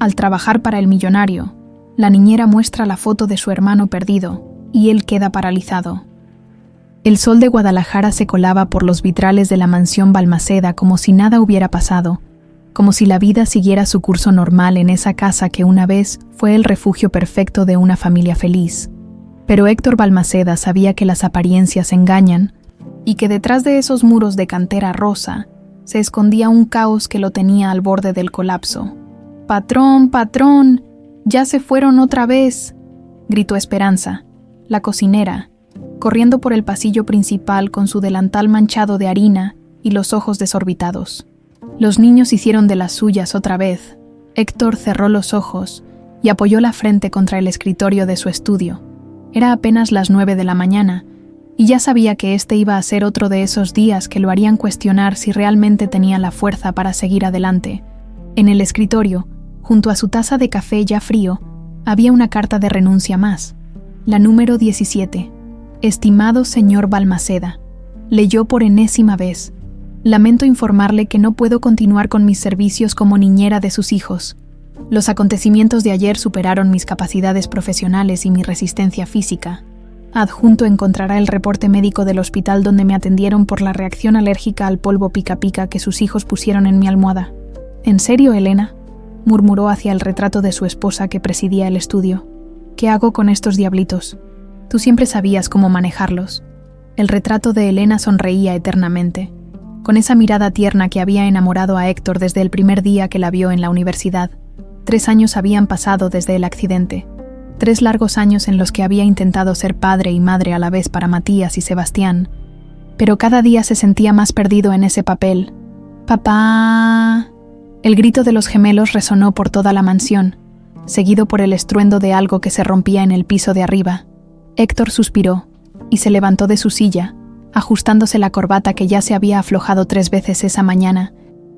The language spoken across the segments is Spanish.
Al trabajar para el millonario, la niñera muestra la foto de su hermano perdido y él queda paralizado. El sol de Guadalajara se colaba por los vitrales de la mansión Balmaceda como si nada hubiera pasado, como si la vida siguiera su curso normal en esa casa que una vez fue el refugio perfecto de una familia feliz. Pero Héctor Balmaceda sabía que las apariencias engañan y que detrás de esos muros de cantera rosa se escondía un caos que lo tenía al borde del colapso. «¡Patrón, patrón! ¡Ya se fueron otra vez!», gritó Esperanza, la cocinera, corriendo por el pasillo principal con su delantal manchado de harina y los ojos desorbitados. Los niños hicieron de las suyas otra vez. Héctor cerró los ojos y apoyó la frente contra el escritorio de su estudio. Era apenas las 9 de la mañana, y ya sabía que este iba a ser otro de esos días que lo harían cuestionar si realmente tenía la fuerza para seguir adelante. En el escritorio, junto a su taza de café ya frío, había una carta de renuncia más, la número 17. «Estimado señor Balmaceda», leyó por enésima vez. «Lamento informarle que no puedo continuar con mis servicios como niñera de sus hijos. Los acontecimientos de ayer superaron mis capacidades profesionales y mi resistencia física. Adjunto encontrará el reporte médico del hospital donde me atendieron por la reacción alérgica al polvo pica pica que sus hijos pusieron en mi almohada». «¿En serio, Elena?», murmuró hacia el retrato de su esposa que presidía el estudio. «¿Qué hago con estos diablitos? Tú siempre sabías cómo manejarlos». El retrato de Elena sonreía eternamente, con esa mirada tierna que había enamorado a Héctor desde el primer día que la vio en la universidad. 3 años habían pasado desde el accidente. 3 largos años en los que había intentado ser padre y madre a la vez para Matías y Sebastián, pero cada día se sentía más perdido en ese papel. «¡Papá!». El grito de los gemelos resonó por toda la mansión, seguido por el estruendo de algo que se rompía en el piso de arriba. Héctor suspiró y se levantó de su silla, ajustándose la corbata que ya se había aflojado 3 veces esa mañana.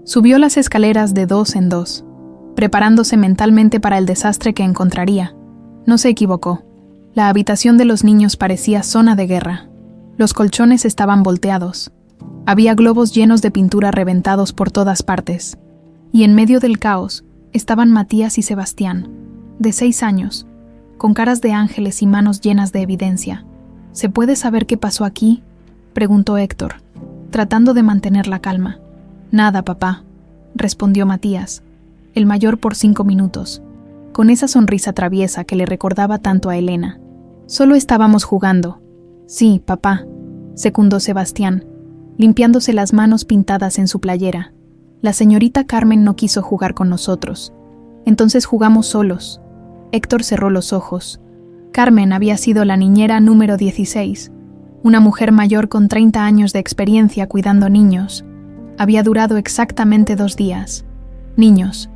Subió las escaleras de 2 en 2, preparándose mentalmente para el desastre que encontraría. No se equivocó. La habitación de los niños parecía zona de guerra. Los colchones estaban volteados. Había globos llenos de pintura reventados por todas partes. Y en medio del caos estaban Matías y Sebastián, de 6 años, con caras de ángeles y manos llenas de evidencia. «¿Se puede saber qué pasó aquí?», preguntó Héctor, tratando de mantener la calma. «Nada, papá», respondió Matías, el mayor por 5 minutos, con esa sonrisa traviesa que le recordaba tanto a Elena. «Solo estábamos jugando». «Sí, papá», secundó Sebastián, limpiándose las manos pintadas en su playera. «La señorita Carmen no quiso jugar con nosotros. Entonces jugamos solos». Héctor cerró los ojos. Carmen había sido la niñera número 16, una mujer mayor con 30 años de experiencia cuidando niños. Había durado exactamente 2 días. «Niños,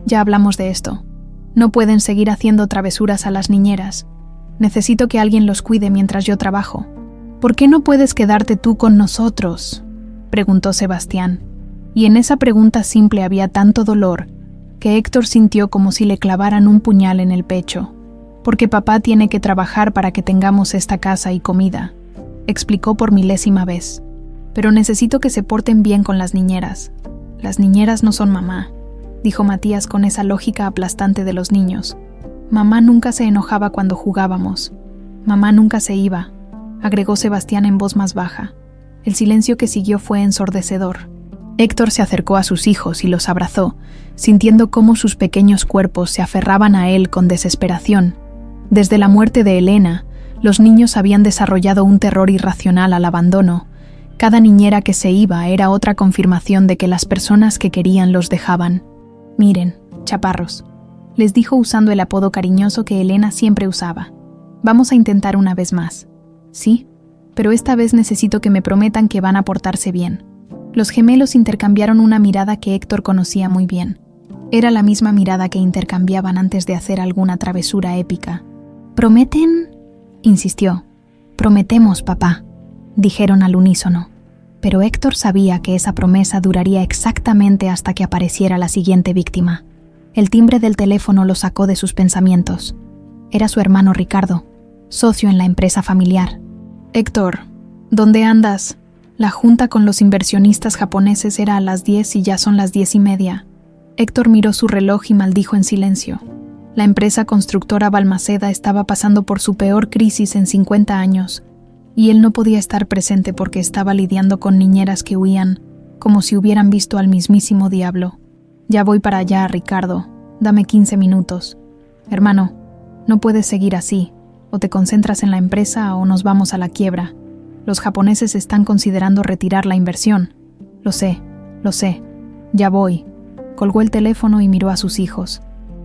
ya hablamos de esto. No pueden seguir haciendo travesuras a las niñeras. Necesito que alguien los cuide mientras yo trabajo». «¿Por qué no puedes quedarte tú con nosotros?», preguntó Sebastián. Y en esa pregunta simple había tanto dolor que Héctor sintió como si le clavaran un puñal en el pecho. «Porque papá tiene que trabajar para que tengamos esta casa y comida», explicó por 1000ª vez. «Pero necesito que se porten bien con las niñeras. Las niñeras no son mamá», dijo Matías con esa lógica aplastante de los niños. «Mamá nunca se enojaba cuando jugábamos. Mamá nunca se iba», agregó Sebastián en voz más baja. El silencio que siguió fue ensordecedor. Héctor se acercó a sus hijos y los abrazó, sintiendo cómo sus pequeños cuerpos se aferraban a él con desesperación. Desde la muerte de Elena, los niños habían desarrollado un terror irracional al abandono. Cada niñera que se iba era otra confirmación de que las personas que querían los dejaban. «Miren, chaparros», les dijo usando el apodo cariñoso que Elena siempre usaba. «Vamos a intentar una vez más». «Sí, pero esta vez necesito que me prometan que van a portarse bien». Los gemelos intercambiaron una mirada que Héctor conocía muy bien. Era la misma mirada que intercambiaban antes de hacer alguna travesura épica. «¿Prometen?», insistió. «Prometemos, papá», dijeron al unísono. Pero Héctor sabía que esa promesa duraría exactamente hasta que apareciera la siguiente víctima. El timbre del teléfono lo sacó de sus pensamientos. Era su hermano Ricardo, socio en la empresa familiar. «Héctor, ¿dónde andas? La junta con los inversionistas japoneses era a las 10 y ya son las 10:30. Héctor miró su reloj y maldijo en silencio. La empresa constructora Balmaceda estaba pasando por su peor crisis en 50 años, y él no podía estar presente porque estaba lidiando con niñeras que huían, como si hubieran visto al mismísimo diablo. Ya voy para allá, Ricardo. Dame 15 minutos. Hermano, no puedes seguir así. O te concentras en la empresa o nos vamos a la quiebra. Los japoneses están considerando retirar la inversión. Lo sé. Ya voy. Colgó el teléfono y miró a sus hijos,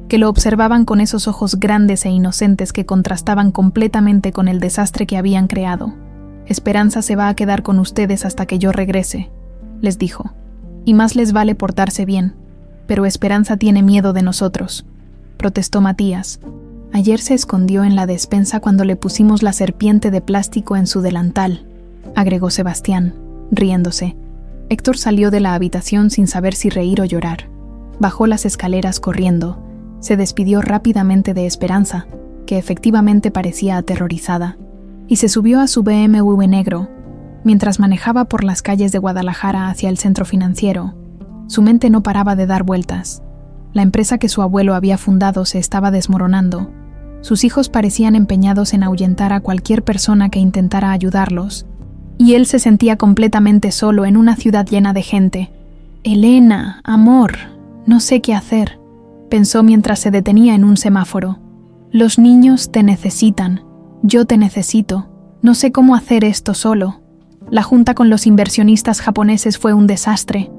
que lo observaban con esos ojos grandes e inocentes que contrastaban completamente con el desastre que habían creado. Esperanza se va a quedar con ustedes hasta que yo regrese, les dijo. Y más les vale portarse bien. Pero Esperanza tiene miedo de nosotros, protestó Matías. Ayer se escondió en la despensa cuando le pusimos la serpiente de plástico en su delantal, agregó Sebastián, riéndose. Héctor salió de la habitación sin saber si reír o llorar. Bajó las escaleras corriendo. Se despidió rápidamente de Esperanza, que efectivamente parecía aterrorizada, y se subió a su BMW negro. Mientras manejaba por las calles de Guadalajara hacia el centro financiero, su mente no paraba de dar vueltas. La empresa que su abuelo había fundado se estaba desmoronando. Sus hijos parecían empeñados en ahuyentar a cualquier persona que intentara ayudarlos, y él se sentía completamente solo en una ciudad llena de gente. Elena, amor, no sé qué hacer, pensó mientras se detenía en un semáforo. Los niños te necesitan, yo te necesito, no sé cómo hacer esto solo. La junta con los inversionistas japoneses fue un desastre.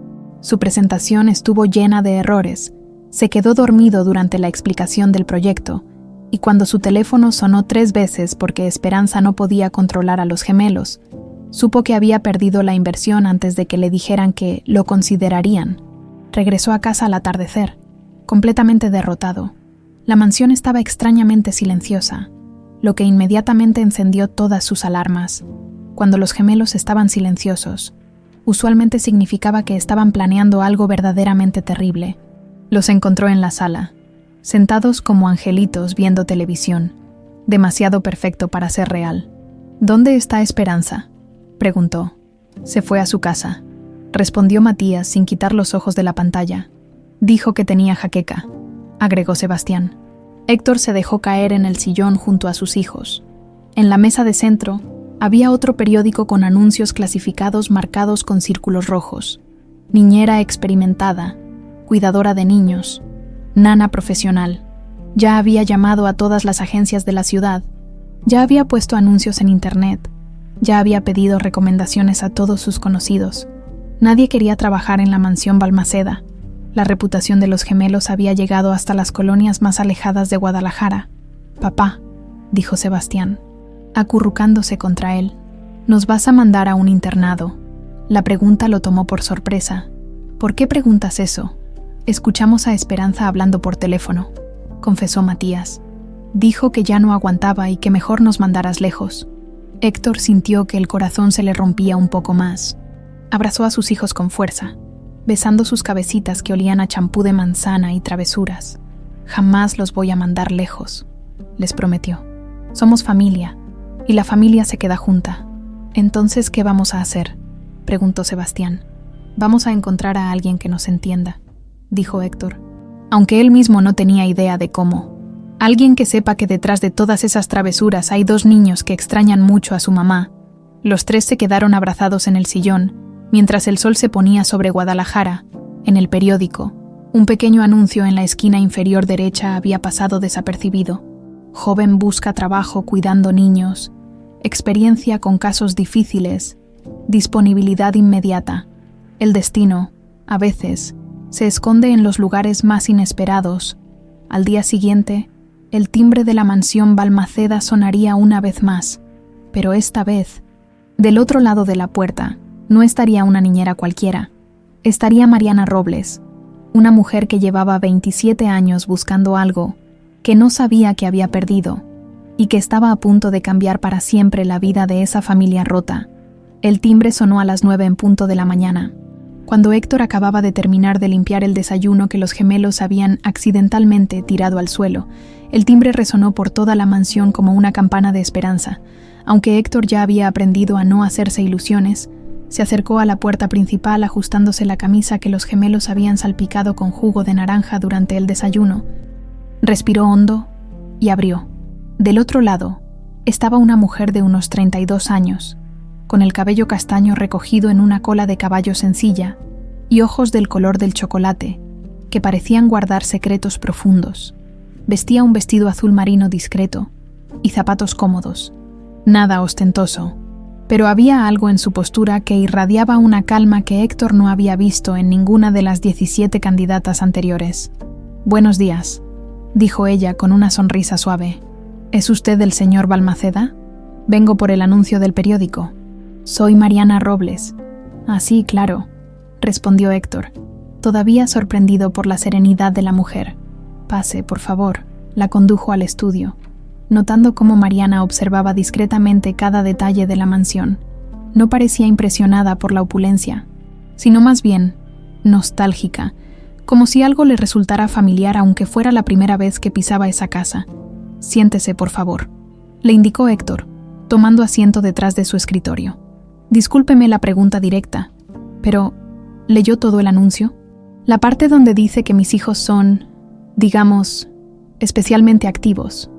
Su presentación estuvo llena de errores. Se quedó dormido durante la explicación del proyecto, y cuando su teléfono sonó 3 veces porque Esperanza no podía controlar a los gemelos, supo que había perdido la inversión antes de que le dijeran que lo considerarían. Regresó a casa al atardecer, completamente derrotado. La mansión estaba extrañamente silenciosa, lo que inmediatamente encendió todas sus alarmas. Cuando los gemelos estaban silenciosos, usualmente significaba que estaban planeando algo verdaderamente terrible. Los encontró en la sala, sentados como angelitos viendo televisión, demasiado perfecto para ser real. ¿Dónde está Esperanza?, preguntó. Se fue a su casa, respondió Matías sin quitar los ojos de la pantalla. Dijo que tenía jaqueca, agregó Sebastián. Héctor se dejó caer en el sillón junto a sus hijos. En la mesa de centro había otro periódico con anuncios clasificados marcados con círculos rojos. Niñera experimentada, cuidadora de niños, nana profesional. Ya había llamado a todas las agencias de la ciudad. Ya había puesto anuncios en internet. Ya había pedido recomendaciones a todos sus conocidos. Nadie quería trabajar en la mansión Balmaceda. La reputación de los gemelos había llegado hasta las colonias más alejadas de Guadalajara. Papá, dijo Sebastián, acurrucándose contra él, nos vas a mandar a un internado. La pregunta lo tomó por sorpresa. ¿Por qué preguntas eso? Escuchamos a Esperanza hablando por teléfono, confesó Matías. Dijo que ya no aguantaba y que mejor nos mandaras lejos. Héctor sintió que el corazón se le rompía un poco más. Abrazó a sus hijos con fuerza, besando sus cabecitas que olían a champú de manzana y travesuras. Jamás los voy a mandar lejos, les prometió. Somos familia, y la familia se queda junta. Entonces, ¿qué vamos a hacer?, preguntó Sebastián. Vamos a encontrar a alguien que nos entienda, dijo Héctor, aunque él mismo no tenía idea de cómo. Alguien que sepa que detrás de todas esas travesuras hay 2 niños que extrañan mucho a su mamá. Los 3 se quedaron abrazados en el sillón, mientras el sol se ponía sobre Guadalajara. En el periódico, un pequeño anuncio en la esquina inferior derecha había pasado desapercibido. Joven busca trabajo cuidando niños, experiencia con casos difíciles, disponibilidad inmediata. El destino, a veces, se esconde en los lugares más inesperados. Al día siguiente, el timbre de la mansión Balmaceda sonaría una vez más, pero esta vez, del otro lado de la puerta, no estaría una niñera cualquiera. Estaría Mariana Robles, una mujer que llevaba 27 años buscando algo que no sabía que había perdido y que estaba a punto de cambiar para siempre la vida de esa familia rota. El timbre sonó a las 9 en punto de la mañana. Cuando Héctor acababa de terminar de limpiar el desayuno que los gemelos habían accidentalmente tirado al suelo, el timbre resonó por toda la mansión como una campana de esperanza. Aunque Héctor ya había aprendido a no hacerse ilusiones, Se acercó a la puerta principal ajustándose la camisa que los gemelos habían salpicado con jugo de naranja durante el desayuno. Respiró hondo y abrió. Del otro lado estaba una mujer de unos 32 años, con el cabello castaño recogido en una cola de caballo sencilla y ojos del color del chocolate, que parecían guardar secretos profundos. Vestía un vestido azul marino discreto y zapatos cómodos. Nada ostentoso, pero había algo en su postura que irradiaba una calma que Héctor no había visto en ninguna de las 17 candidatas anteriores. «Buenos días», dijo ella con una sonrisa suave. «¿Es usted el señor Balmaceda? Vengo por el anuncio del periódico». «Soy Mariana Robles». «Ah, sí, claro», respondió Héctor, todavía sorprendido por la serenidad de la mujer. «Pase, por favor», la condujo al estudio, notando cómo Mariana observaba discretamente cada detalle de la mansión. No parecía impresionada por la opulencia, sino más bien nostálgica, como si algo le resultara familiar aunque fuera la primera vez que pisaba esa casa. «Siéntese, por favor», le indicó Héctor, tomando asiento detrás de su escritorio. «Discúlpeme la pregunta directa, pero ¿leyó todo el anuncio? La parte donde dice que mis hijos son, digamos, especialmente activos».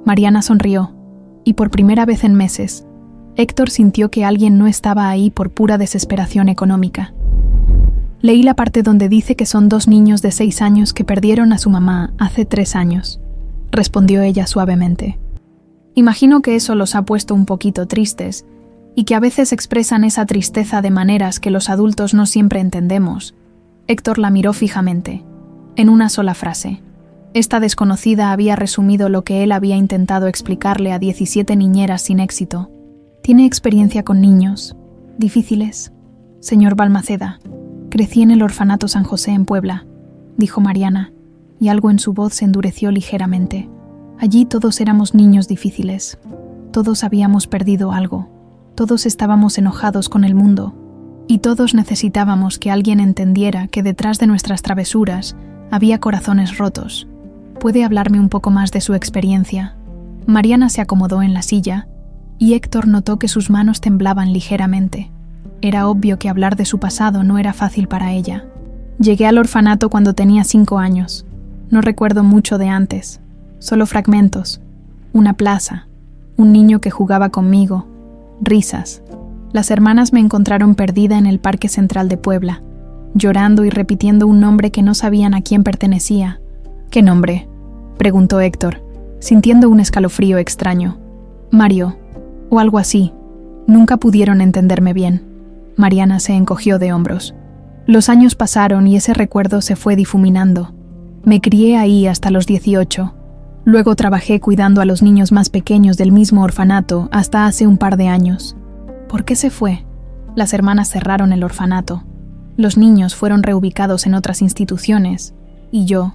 Mariana sonrió, y por primera vez en meses, Héctor sintió que alguien no estaba ahí por pura desesperación económica. «Leí la parte donde dice que son 2 niños de 6 años que perdieron a su mamá hace 3 años», respondió ella suavemente. «Imagino que eso los ha puesto un poquito tristes, y que a veces expresan esa tristeza de maneras que los adultos no siempre entendemos». Héctor la miró fijamente, en una sola frase. Esta desconocida había resumido lo que él había intentado explicarle a 17 niñeras sin éxito. «¿Tiene experiencia con niños difíciles, señor Balmaceda? Crecí en el orfanato San José en Puebla», dijo Mariana, y algo en su voz se endureció ligeramente. «Allí todos éramos niños difíciles. Todos habíamos perdido algo. Todos estábamos enojados con el mundo. Y todos necesitábamos que alguien entendiera que detrás de nuestras travesuras había corazones rotos. ¿Puede hablarme un poco más de su experiencia?». Mariana se acomodó en la silla, y Héctor notó que sus manos temblaban ligeramente. Era obvio que hablar de su pasado no era fácil para ella. «Llegué al orfanato cuando tenía 5 años. No recuerdo mucho de antes, solo fragmentos. Una plaza, un niño que jugaba conmigo, risas. Las hermanas me encontraron perdida en el Parque Central de Puebla, llorando y repitiendo un nombre que no sabían a quién pertenecía». «¿Qué nombre?», preguntó Héctor, sintiendo un escalofrío extraño. «Mario, o algo así. Nunca pudieron entenderme bien». Mariana se encogió de hombros. «Los años pasaron y ese recuerdo se fue difuminando. Me crié ahí hasta los 18. Luego trabajé cuidando a los niños más pequeños del mismo orfanato hasta hace un par de años». «¿Por qué se fue?». «Las hermanas cerraron el orfanato. Los niños fueron reubicados en otras instituciones. Y yo,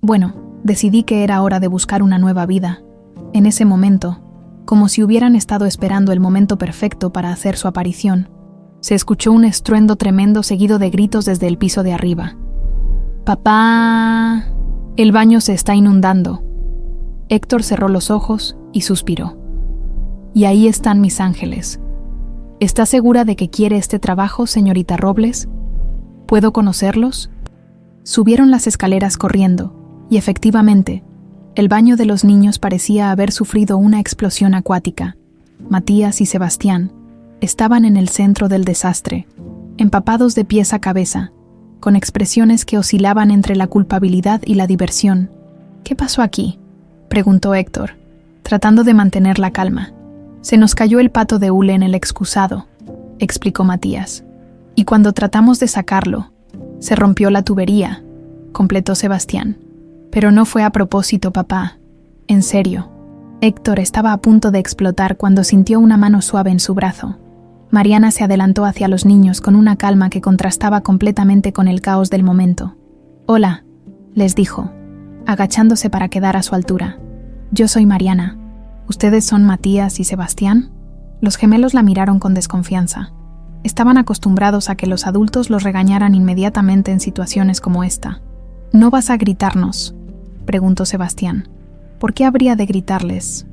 bueno, decidí que era hora de buscar una nueva vida. En ese momento, como si hubieran estado esperando el momento perfecto para hacer su aparición, se escuchó un estruendo tremendo seguido de gritos desde el piso de arriba. «¡Papá! El baño se está inundando». Héctor cerró los ojos y suspiró. «Y ahí están mis ángeles. ¿Está segura de que quiere este trabajo, señorita Robles? ¿Puedo conocerlos?». Subieron las escaleras corriendo, y efectivamente, el baño de los niños parecía haber sufrido una explosión acuática. Matías y Sebastián estaban en el centro del desastre, empapados de pies a cabeza, con expresiones que oscilaban entre la culpabilidad y la diversión. «¿Qué pasó aquí?», preguntó Héctor, tratando de mantener la calma. «Se nos cayó el pato de hule en el excusado», explicó Matías. «Y cuando tratamos de sacarlo, se rompió la tubería», completó Sebastián. «Pero no fue a propósito, papá. En serio». Héctor estaba a punto de explotar cuando sintió una mano suave en su brazo. Mariana se adelantó hacia los niños con una calma que contrastaba completamente con el caos del momento. «Hola», les dijo, agachándose para quedar a su altura. «Yo soy Mariana. ¿Ustedes son Matías y Sebastián?». Los gemelos la miraron con desconfianza. Estaban acostumbrados a que los adultos los regañaran inmediatamente en situaciones como esta. «¿No vas a gritarnos?», preguntó Sebastián. «¿Por qué habría de gritarles?»,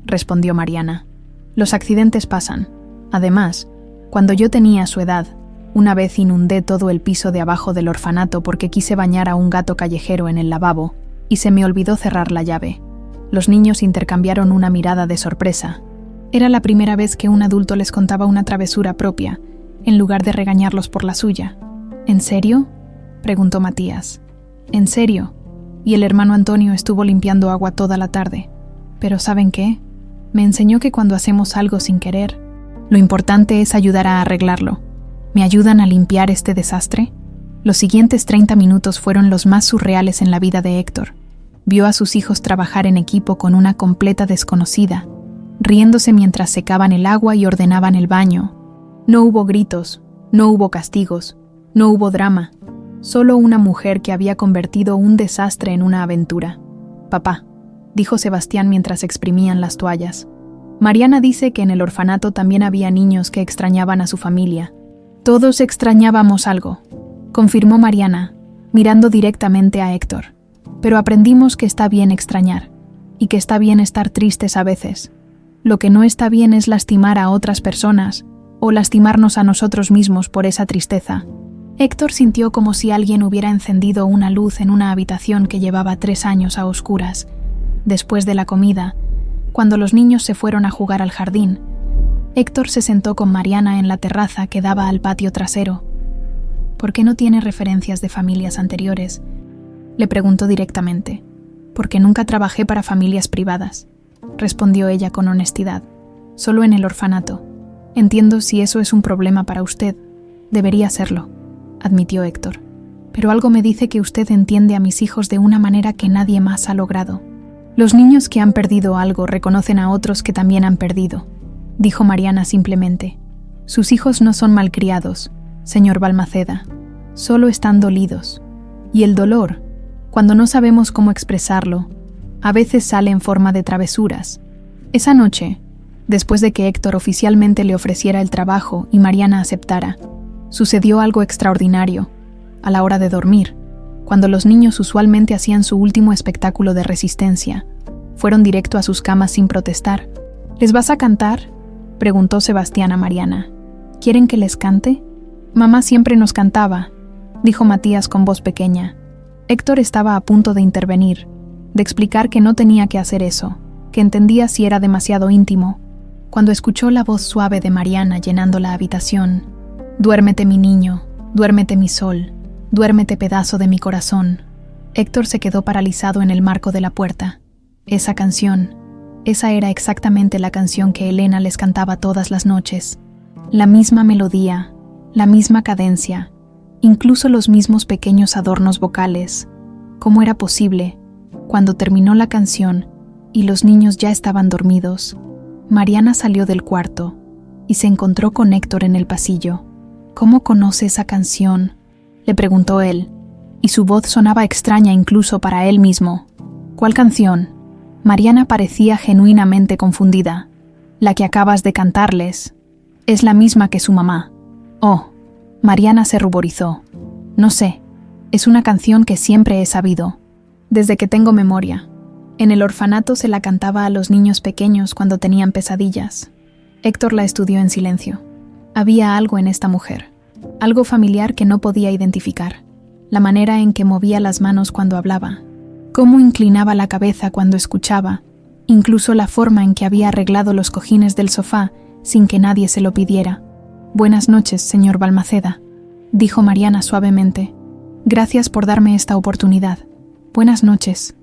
respondió Mariana. «Los accidentes pasan. Además, Cuando yo tenía su edad, una vez inundé todo el piso de abajo del orfanato porque quise bañar a un gato callejero en el lavabo y se me olvidó cerrar la llave. Los niños intercambiaron una mirada de sorpresa. Era la primera vez que un adulto les contaba una travesura propia, en lugar de regañarlos por la suya. ¿En serio?, preguntó Matías. ¿En serio? Y el hermano Antonio estuvo limpiando agua toda la tarde. Pero ¿saben qué? Me enseñó que cuando hacemos algo sin querer, lo importante es ayudar a arreglarlo. ¿Me ayudan a limpiar este desastre? Los siguientes 30 minutos fueron los más surreales en la vida de Héctor. Vio a sus hijos trabajar en equipo con una completa desconocida, riéndose mientras secaban el agua y ordenaban el baño. No hubo gritos, no hubo castigos, no hubo drama, solo una mujer que había convertido un desastre en una aventura. «Papá», dijo Sebastián mientras exprimían las toallas. «Mariana dice que en el orfanato también había niños que extrañaban a su familia». «Todos extrañábamos algo», confirmó Mariana, mirando directamente a Héctor. «Pero aprendimos que está bien extrañar, y que está bien estar tristes a veces. Lo que no está bien es lastimar a otras personas, o lastimarnos a nosotros mismos por esa tristeza». Héctor sintió como si alguien hubiera encendido una luz en una habitación que llevaba 3 años a oscuras. Después de la comida, cuando los niños se fueron a jugar al jardín, Héctor se sentó con Mariana en la terraza que daba al patio trasero. «¿Por qué no tiene referencias de familias anteriores?», le preguntó directamente. «Porque nunca trabajé para familias privadas», respondió ella con honestidad. «Solo en el orfanato. Entiendo si eso es un problema para usted. Debería serlo», admitió Héctor. «Pero algo me dice que usted entiende a mis hijos de una manera que nadie más ha logrado. Los niños que han perdido algo reconocen a otros que también han perdido», dijo Mariana simplemente. «Sus hijos no son malcriados, señor Balmaceda. Solo están dolidos. Y el dolor, cuando no sabemos cómo expresarlo, a veces sale en forma de travesuras. Esa noche, después de que Héctor oficialmente le ofreciera el trabajo y Mariana aceptara, sucedió algo extraordinario. A la hora de dormir, cuando los niños usualmente hacían su último espectáculo de resistencia, fueron directo a sus camas sin protestar. «¿Les vas a cantar?», preguntó Sebastián a Mariana. «¿Quieren que les cante?». «Mamá siempre nos cantaba», dijo Matías con voz pequeña. Héctor estaba a punto de intervenir, de explicar que no tenía que hacer eso, que entendía si era demasiado íntimo, cuando escuchó la voz suave de Mariana llenando la habitación. «Duérmete, mi niño, duérmete, mi sol, duérmete, pedazo de mi corazón». Héctor se quedó paralizado en el marco de la puerta. Esa canción, esa era exactamente la canción que Elena les cantaba todas las noches. La misma melodía, la misma cadencia, incluso los mismos pequeños adornos vocales. ¿Cómo era posible? Cuando terminó la canción y los niños ya estaban dormidos, Mariana salió del cuarto y se encontró con Héctor en el pasillo. «¿Cómo conoce esa canción?», le preguntó él, y su voz sonaba extraña incluso para él mismo. «¿Cuál canción?». Mariana parecía genuinamente confundida. «La que acabas de cantarles. Es la misma que su mamá». «Oh». Mariana se ruborizó. «No sé. Es una canción que siempre he sabido. Desde que tengo memoria. En el orfanato se la cantaba a los niños pequeños cuando tenían pesadillas». Héctor la estudió en silencio. Había algo en esta mujer, algo familiar que no podía identificar. La manera en que movía las manos cuando hablaba, cómo inclinaba la cabeza cuando escuchaba, incluso la forma en que había arreglado los cojines del sofá sin que nadie se lo pidiera. «Buenas noches, señor Balmaceda», dijo Mariana suavemente. «Gracias por darme esta oportunidad. Buenas noches».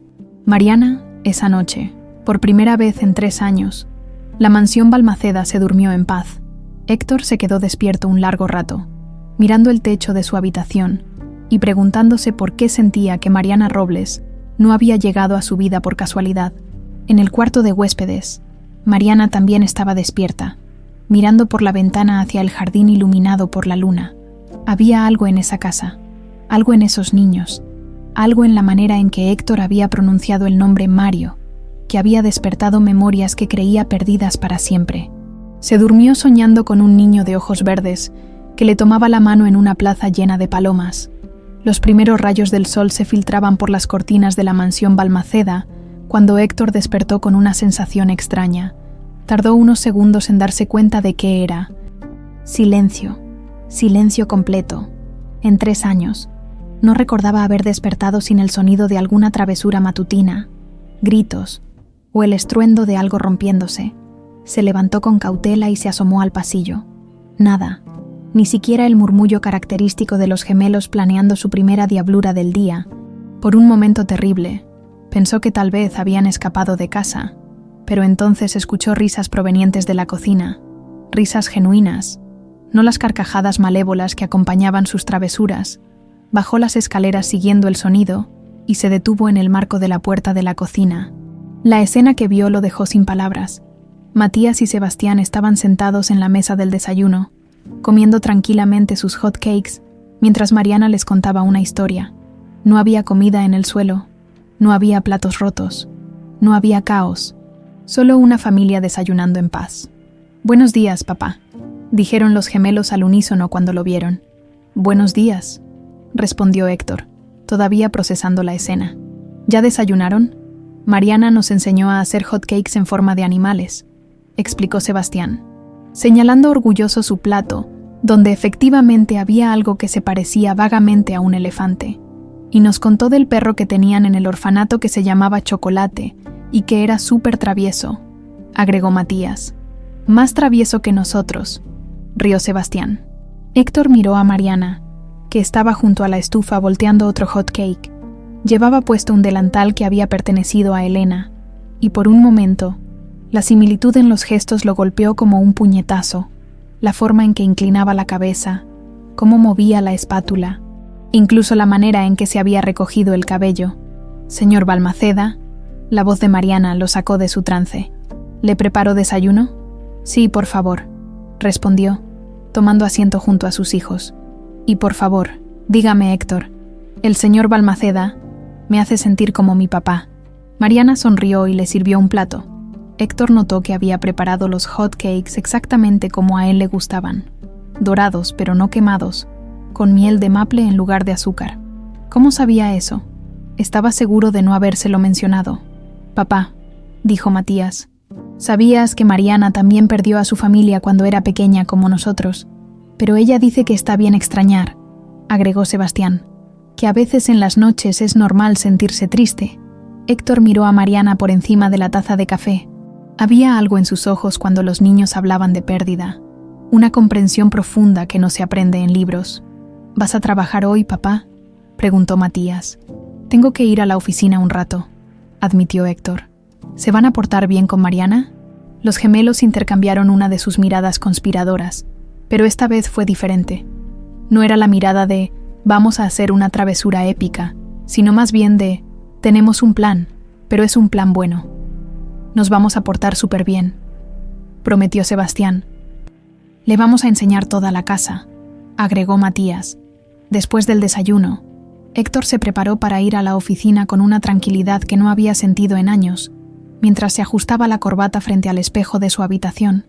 Mariana, esa noche, por primera vez en 3 años, la mansión Balmaceda se durmió en paz. Héctor se quedó despierto un largo rato, mirando el techo de su habitación y preguntándose por qué sentía que Mariana Robles no había llegado a su vida por casualidad. En el cuarto de huéspedes, Mariana también estaba despierta, mirando por la ventana hacia el jardín iluminado por la luna. Había algo en esa casa, algo en esos niños, algo en la manera en que Héctor había pronunciado el nombre Mario, que había despertado memorias que creía perdidas para siempre. Se durmió soñando con un niño de ojos verdes que le tomaba la mano en una plaza llena de palomas. Los primeros rayos del sol se filtraban por las cortinas de la mansión Balmaceda cuando Héctor despertó con una sensación extraña. Tardó unos segundos en darse cuenta de qué era. Silencio. Silencio completo. En 3 años. No recordaba haber despertado sin el sonido de alguna travesura matutina, gritos o el estruendo de algo rompiéndose. Se levantó con cautela y se asomó al pasillo. Nada, ni siquiera el murmullo característico de los gemelos planeando su primera diablura del día. Por un momento terrible, pensó que tal vez habían escapado de casa, pero entonces escuchó risas provenientes de la cocina, risas genuinas, no las carcajadas malévolas que acompañaban sus travesuras. Bajó las escaleras siguiendo el sonido y se detuvo en el marco de la puerta de la cocina. La escena que vio lo dejó sin palabras. Matías y Sebastián estaban sentados en la mesa del desayuno, comiendo tranquilamente sus hot cakes, mientras Mariana les contaba una historia. No había comida en el suelo, no había platos rotos, no había caos, solo una familia desayunando en paz. «Buenos días, papá», dijeron los gemelos al unísono cuando lo vieron. «Buenos días», respondió Héctor, todavía procesando la escena. «¿Ya desayunaron? Mariana nos enseñó a hacer hot cakes en forma de animales», explicó Sebastián, señalando orgulloso su plato, donde efectivamente había algo que se parecía vagamente a un elefante. Y nos contó del perro que tenían en el orfanato que se llamaba Chocolate y que era súper travieso, agregó Matías. «Más travieso que nosotros», rió Sebastián. Héctor miró a Mariana, que estaba junto a la estufa volteando otro hot cake. Llevaba puesto un delantal que había pertenecido a Elena, y por un momento, la similitud en los gestos lo golpeó como un puñetazo, la forma en que inclinaba la cabeza, cómo movía la espátula, incluso la manera en que se había recogido el cabello. «Señor Balmaceda», la voz de Mariana lo sacó de su trance. «¿Le preparo desayuno?» «Sí, por favor», respondió, tomando asiento junto a sus hijos. «Y por favor, dígame, Héctor, el señor Balmaceda me hace sentir como mi papá». Mariana sonrió y le sirvió un plato. Héctor notó que había preparado los hot cakes exactamente como a él le gustaban, dorados pero no quemados, con miel de maple en lugar de azúcar. ¿Cómo sabía eso? Estaba seguro de no habérselo mencionado. «Papá», dijo Matías, «sabías que Mariana también perdió a su familia cuando era pequeña como nosotros, pero ella dice que está bien extrañar», agregó Sebastián, «que a veces en las noches es normal sentirse triste». Héctor miró a Mariana por encima de la taza de café. Había algo en sus ojos cuando los niños hablaban de pérdida, una comprensión profunda que no se aprende en libros. «¿Vas a trabajar hoy, papá?», preguntó Matías. «Tengo que ir a la oficina un rato», admitió Héctor. «¿Se van a portar bien con Mariana?». Los gemelos intercambiaron una de sus miradas conspiradoras, pero esta vez fue diferente. No era la mirada de «vamos a hacer una travesura épica», sino más bien de «tenemos un plan, pero es un plan bueno». «Nos vamos a portar súper bien», prometió Sebastián. «Le vamos a enseñar toda la casa», agregó Matías. Después del desayuno, Héctor se preparó para ir a la oficina con una tranquilidad que no había sentido en años. Mientras se ajustaba la corbata frente al espejo de su habitación,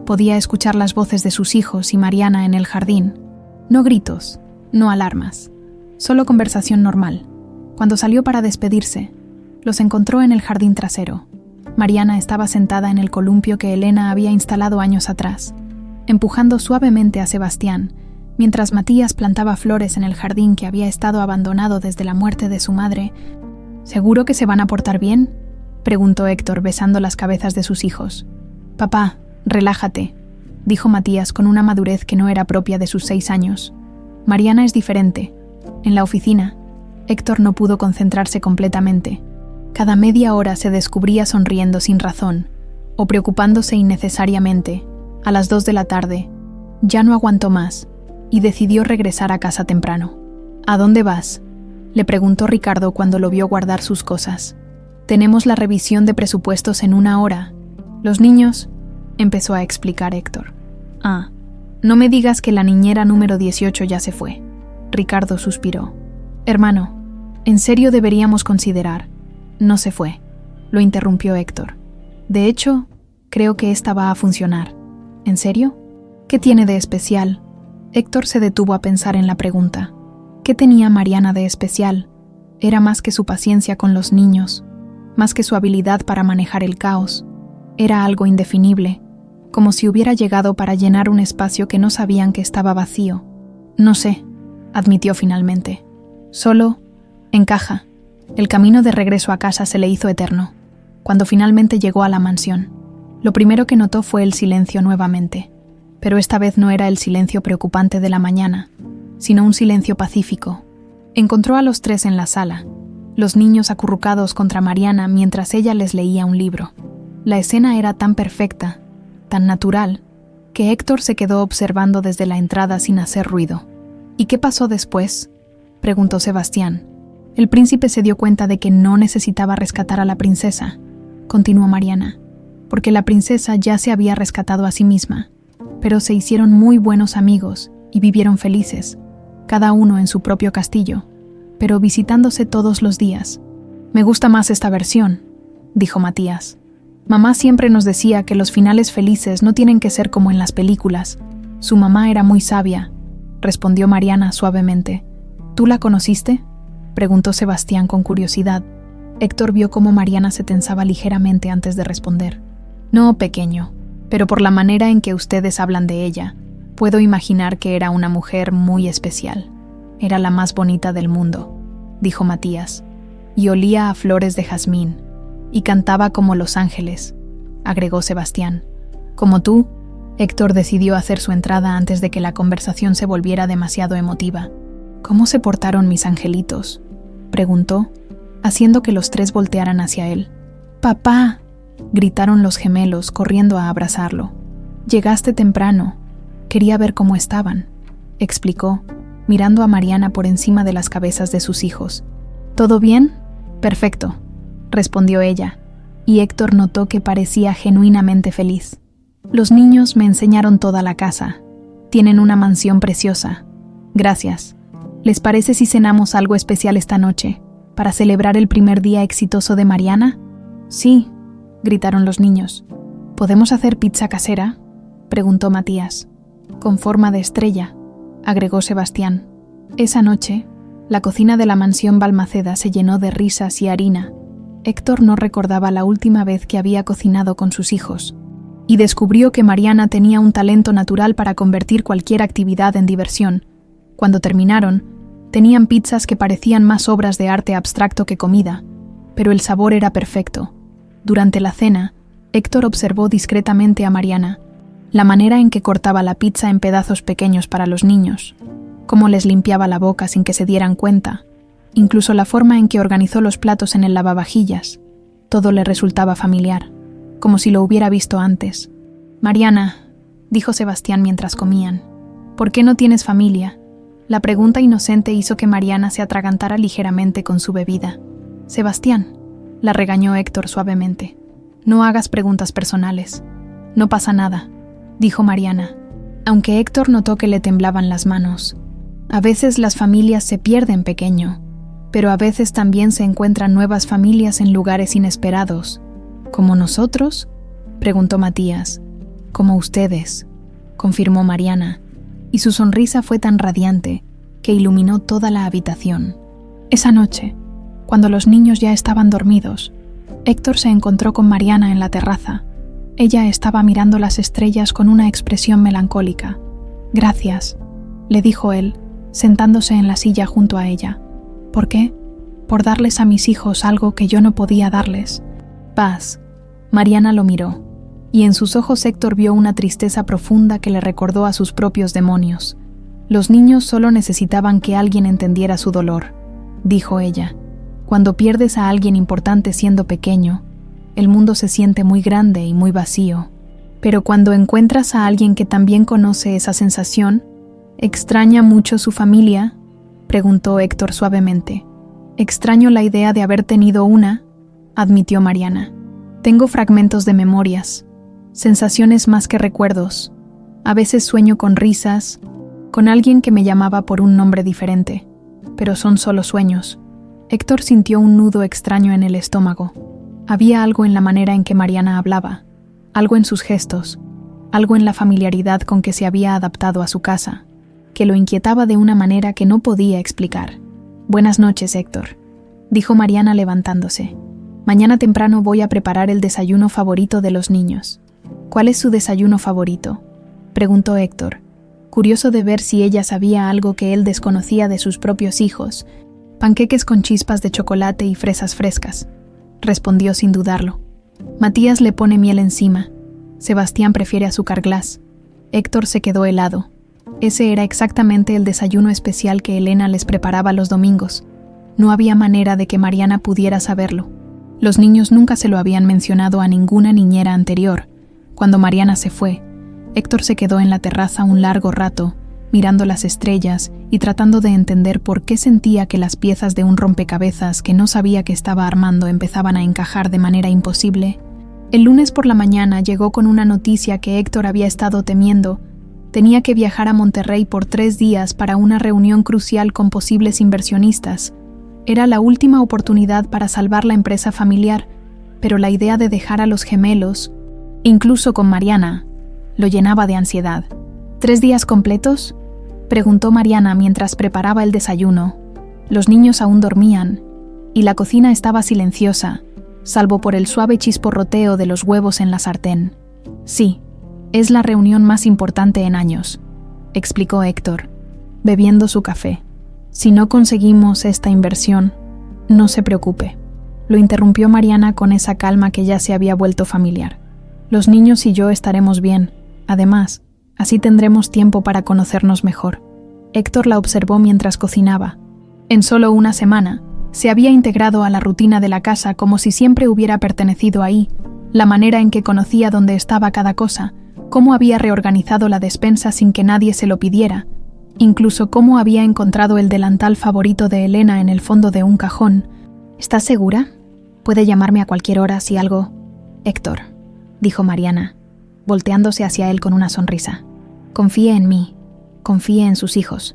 podía escuchar las voces de sus hijos y Mariana en el jardín. No gritos, no alarmas, solo conversación normal. Cuando salió para despedirse, los encontró en el jardín trasero. Mariana estaba sentada en el columpio que Elena había instalado años atrás, empujando suavemente a Sebastián, mientras Matías plantaba flores en el jardín que había estado abandonado desde la muerte de su madre. «¿Seguro que se van a portar bien?», preguntó Héctor besando las cabezas de sus hijos. «Papá, relájate», dijo Matías con una madurez que no era propia de sus 6 años. «Mariana es diferente». En la oficina, Héctor no pudo concentrarse completamente. Cada media hora se descubría sonriendo sin razón, o preocupándose innecesariamente. A las 2 de la tarde, ya no aguantó más, y decidió regresar a casa temprano. «¿A dónde vas?», le preguntó Ricardo cuando lo vio guardar sus cosas. «Tenemos la revisión de presupuestos en 1 hora. Los niños», empezó a explicar Héctor. «Ah, no me digas que la niñera número 18 ya se fue». Ricardo suspiró. «Hermano, en serio deberíamos considerar». «No se fue», lo interrumpió Héctor. «De hecho, creo que esta va a funcionar». «¿En serio? ¿Qué tiene de especial?». Héctor se detuvo a pensar en la pregunta. ¿Qué tenía Mariana de especial? Era más que su paciencia con los niños, más que su habilidad para manejar el caos. Era algo indefinible, como si hubiera llegado para llenar un espacio que no sabían que estaba vacío. No sé, admitió finalmente. Solo encaja. El camino de regreso a casa se le hizo eterno. Cuando finalmente llegó a la mansión, lo primero que notó fue el silencio nuevamente. Pero esta vez no era el silencio preocupante de la mañana, sino un silencio pacífico. Encontró a los tres en la sala, los niños acurrucados contra Mariana mientras ella les leía un libro. La escena era tan perfecta, tan natural, que Héctor se quedó observando desde la entrada sin hacer ruido. ¿Y qué pasó después?, preguntó Sebastián. El príncipe se dio cuenta de que no necesitaba rescatar a la princesa, continuó Mariana, porque la princesa ya se había rescatado a sí misma, pero se hicieron muy buenos amigos y vivieron felices, cada uno en su propio castillo, pero visitándose todos los días. Me gusta más esta versión, dijo Matías. Mamá siempre nos decía que los finales felices no tienen que ser como en las películas. Su mamá era muy sabia, respondió Mariana suavemente. ¿Tú la conociste?, preguntó Sebastián con curiosidad. Héctor vio cómo Mariana se tensaba ligeramente antes de responder. No, pequeño, pero por la manera en que ustedes hablan de ella, puedo imaginar que era una mujer muy especial. Era la más bonita del mundo, dijo Matías, y olía a flores de jazmín, y cantaba como los ángeles, agregó Sebastián. Como tú, Héctor decidió hacer su entrada antes de que la conversación se volviera demasiado emotiva. ¿Cómo se portaron mis angelitos?, preguntó, haciendo que los tres voltearan hacia él. ¡Papá!, gritaron los gemelos corriendo a abrazarlo. Llegaste temprano. Quería ver cómo estaban, explicó, mirando a Mariana por encima de las cabezas de sus hijos. ¿Todo bien? Perfecto, respondió ella, y Héctor notó que parecía genuinamente feliz. Los niños me enseñaron toda la casa. Tienen una mansión preciosa. Gracias. ¿Les parece si cenamos algo especial esta noche, para celebrar el primer día exitoso de Mariana? Sí, gritaron los niños. ¿Podemos hacer pizza casera?, preguntó Matías. Con forma de estrella, agregó Sebastián. Esa noche, la cocina de la mansión Balmaceda se llenó de risas y harina. Héctor no recordaba la última vez que había cocinado con sus hijos, y descubrió que Mariana tenía un talento natural para convertir cualquier actividad en diversión. Cuando terminaron, tenían pizzas que parecían más obras de arte abstracto que comida, pero el sabor era perfecto. Durante la cena, Héctor observó discretamente a Mariana, la manera en que cortaba la pizza en pedazos pequeños para los niños, cómo les limpiaba la boca sin que se dieran cuenta, incluso la forma en que organizó los platos en el lavavajillas. Todo le resultaba familiar, como si lo hubiera visto antes. Mariana, dijo Sebastián mientras comían, ¿por qué no tienes familia? La pregunta inocente hizo que Mariana se atragantara ligeramente con su bebida. Sebastián, la regañó Héctor suavemente. No hagas preguntas personales. No pasa nada, dijo Mariana, aunque Héctor notó que le temblaban las manos. A veces las familias se pierden, pequeño, pero a veces también se encuentran nuevas familias en lugares inesperados. ¿Como nosotros?, preguntó Matías. Como ustedes, confirmó Mariana, y su sonrisa fue tan radiante que iluminó toda la habitación. Esa noche, cuando los niños ya estaban dormidos, Héctor se encontró con Mariana en la terraza. Ella estaba mirando las estrellas con una expresión melancólica. Gracias, le dijo él, sentándose en la silla junto a ella. ¿Por qué? Por darles a mis hijos algo que yo no podía darles. Paz. Mariana lo miró, y en sus ojos Héctor vio una tristeza profunda que le recordó a sus propios demonios. Los niños solo necesitaban que alguien entendiera su dolor, dijo ella. Cuando pierdes a alguien importante siendo pequeño, el mundo se siente muy grande y muy vacío. Pero cuando encuentras a alguien que también conoce esa sensación, ¿extraña mucho su familia?, preguntó Héctor suavemente. Extraño la idea de haber tenido una, admitió Mariana. Tengo fragmentos de memorias, sensaciones más que recuerdos. A veces sueño con risas, con alguien que me llamaba por un nombre diferente, pero son solo sueños. Héctor sintió un nudo extraño en el estómago. Había algo en la manera en que Mariana hablaba, algo en sus gestos, algo en la familiaridad con que se había adaptado a su casa, que lo inquietaba de una manera que no podía explicar. Buenas noches, Héctor, dijo Mariana levantándose. Mañana temprano voy a preparar el desayuno favorito de los niños. ¿Cuál es su desayuno favorito?, preguntó Héctor, curioso de ver si ella sabía algo que él desconocía de sus propios hijos. Panqueques con chispas de chocolate y fresas frescas, respondió sin dudarlo. Matías le pone miel encima. Sebastián prefiere azúcar glass. Héctor se quedó helado. Ese era exactamente el desayuno especial que Elena les preparaba los domingos. No había manera de que Mariana pudiera saberlo. Los niños nunca se lo habían mencionado a ninguna niñera anterior. Cuando Mariana se fue, Héctor se quedó en la terraza un largo rato, mirando las estrellas y tratando de entender por qué sentía que las piezas de un rompecabezas que no sabía que estaba armando empezaban a encajar de manera imposible. El lunes por la mañana llegó con una noticia que Héctor había estado temiendo. Tenía que viajar a Monterrey por 3 días para una reunión crucial con posibles inversionistas. Era la última oportunidad para salvar la empresa familiar, pero la idea de dejar a los gemelos, incluso con Mariana, lo llenaba de ansiedad. ¿3 días completos?, preguntó Mariana mientras preparaba el desayuno. Los niños aún dormían, y la cocina estaba silenciosa, salvo por el suave chisporroteo de los huevos en la sartén. Sí, es la reunión más importante en años, explicó Héctor, bebiendo su café. Si no conseguimos esta inversión, no se preocupe, lo interrumpió Mariana con esa calma que ya se había vuelto familiar. Los niños y yo estaremos bien. Además, así tendremos tiempo para conocernos mejor. Héctor la observó mientras cocinaba. En solo una semana, se había integrado a la rutina de la casa como si siempre hubiera pertenecido ahí, la manera en que conocía dónde estaba cada cosa, cómo había reorganizado la despensa sin que nadie se lo pidiera, incluso cómo había encontrado el delantal favorito de Elena en el fondo de un cajón. ¿Estás segura? Puede llamarme a cualquier hora si algo... Héctor, dijo Mariana, volteándose hacia él con una sonrisa. Confíe en mí, confíe en sus hijos.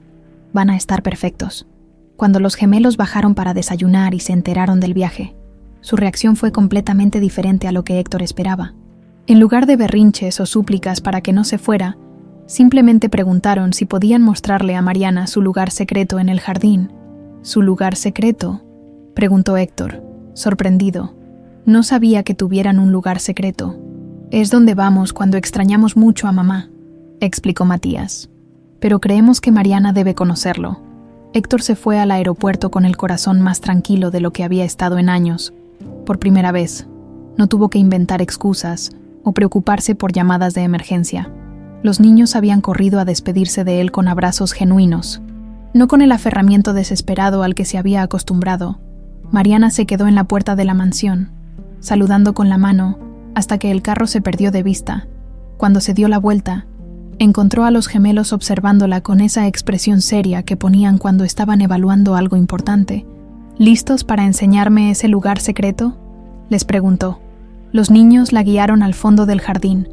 Van a estar perfectos. Cuando los gemelos bajaron para desayunar y se enteraron del viaje, su reacción fue completamente diferente a lo que Héctor esperaba. En lugar de berrinches o súplicas para que no se fuera, simplemente preguntaron si podían mostrarle a Mariana su lugar secreto en el jardín. ¿Su lugar secreto?, preguntó Héctor, sorprendido. No sabía que tuvieran un lugar secreto. Es donde vamos cuando extrañamos mucho a mamá, explicó Matías. Pero creemos que Mariana debe conocerlo. Héctor se fue al aeropuerto con el corazón más tranquilo de lo que había estado en años. Por primera vez, no tuvo que inventar excusas o preocuparse por llamadas de emergencia. Los niños habían corrido a despedirse de él con abrazos genuinos, no con el aferramiento desesperado al que se había acostumbrado. Mariana se quedó en la puerta de la mansión, saludando con la mano, hasta que el carro se perdió de vista. Cuando se dio la vuelta, encontró a los gemelos observándola con esa expresión seria que ponían cuando estaban evaluando algo importante. ¿Listos para enseñarme ese lugar secreto?, les preguntó. Los niños la guiaron al fondo del jardín,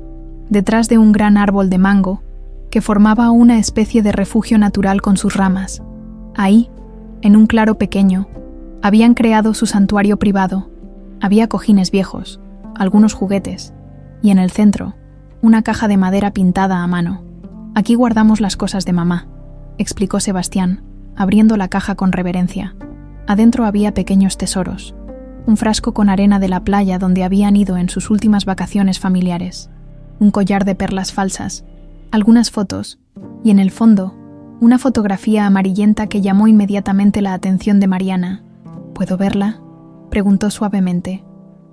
detrás de un gran árbol de mango, que formaba una especie de refugio natural con sus ramas. Ahí, en un claro pequeño, habían creado su santuario privado. Había cojines viejos, algunos juguetes, y en el centro, una caja de madera pintada a mano. Aquí guardamos las cosas de mamá, explicó Sebastián, abriendo la caja con reverencia. Adentro había pequeños tesoros, un frasco con arena de la playa donde habían ido en sus últimas vacaciones familiares, un collar de perlas falsas, algunas fotos, y en el fondo, una fotografía amarillenta que llamó inmediatamente la atención de Mariana. ¿Puedo verla?, preguntó suavemente.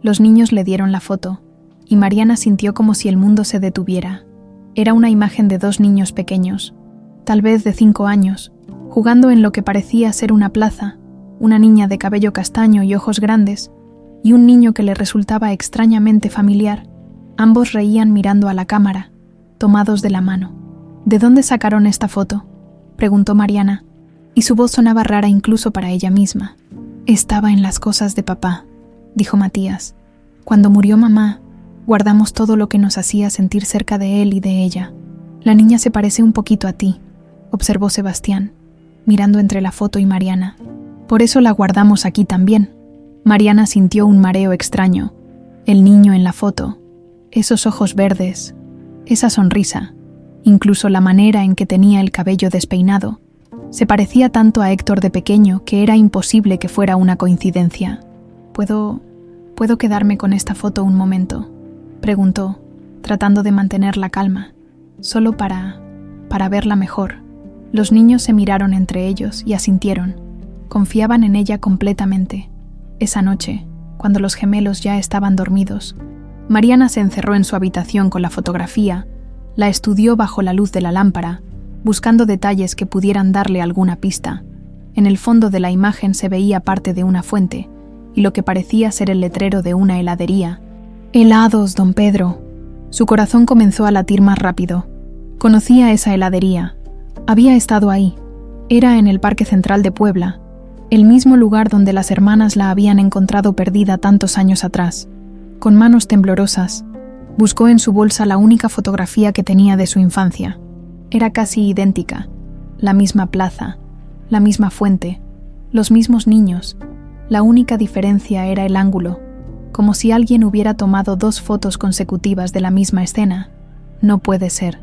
Los niños le dieron la foto, y Mariana sintió como si el mundo se detuviera. Era una imagen de 2 niños pequeños, tal vez de 5 años, jugando en lo que parecía ser una plaza, una niña de cabello castaño y ojos grandes, y un niño que le resultaba extrañamente familiar. Ambos reían mirando a la cámara, tomados de la mano. ¿De dónde sacaron esta foto?, preguntó Mariana, y su voz sonaba rara incluso para ella misma. Estaba en las cosas de papá, dijo Matías. Cuando murió mamá, guardamos todo lo que nos hacía sentir cerca de él y de ella. La niña se parece un poquito a ti, observó Sebastián, mirando entre la foto y Mariana. Por eso la guardamos aquí también. Mariana sintió un mareo extraño. El niño en la foto, esos ojos verdes, esa sonrisa, incluso la manera en que tenía el cabello despeinado, se parecía tanto a Héctor de pequeño que era imposible que fuera una coincidencia. ¿Puedo quedarme con esta foto un momento?, preguntó, tratando de mantener la calma, solo para verla mejor. Los niños se miraron entre ellos y asintieron. Confiaban en ella completamente. Esa noche, cuando los gemelos ya estaban dormidos, Mariana se encerró en su habitación con la fotografía, la estudió bajo la luz de la lámpara, buscando detalles que pudieran darle alguna pista. En el fondo de la imagen se veía parte de una fuente y lo que parecía ser el letrero de una heladería. «Helados, don Pedro». Su corazón comenzó a latir más rápido. Conocía esa heladería. Había estado ahí. Era en el Parque Central de Puebla, el mismo lugar donde las hermanas la habían encontrado perdida tantos años atrás. Con manos temblorosas, buscó en su bolsa la única fotografía que tenía de su infancia. Era casi idéntica, la misma plaza, la misma fuente, los mismos niños. La única diferencia era el ángulo, como si alguien hubiera tomado 2 fotos consecutivas de la misma escena. «No puede ser»,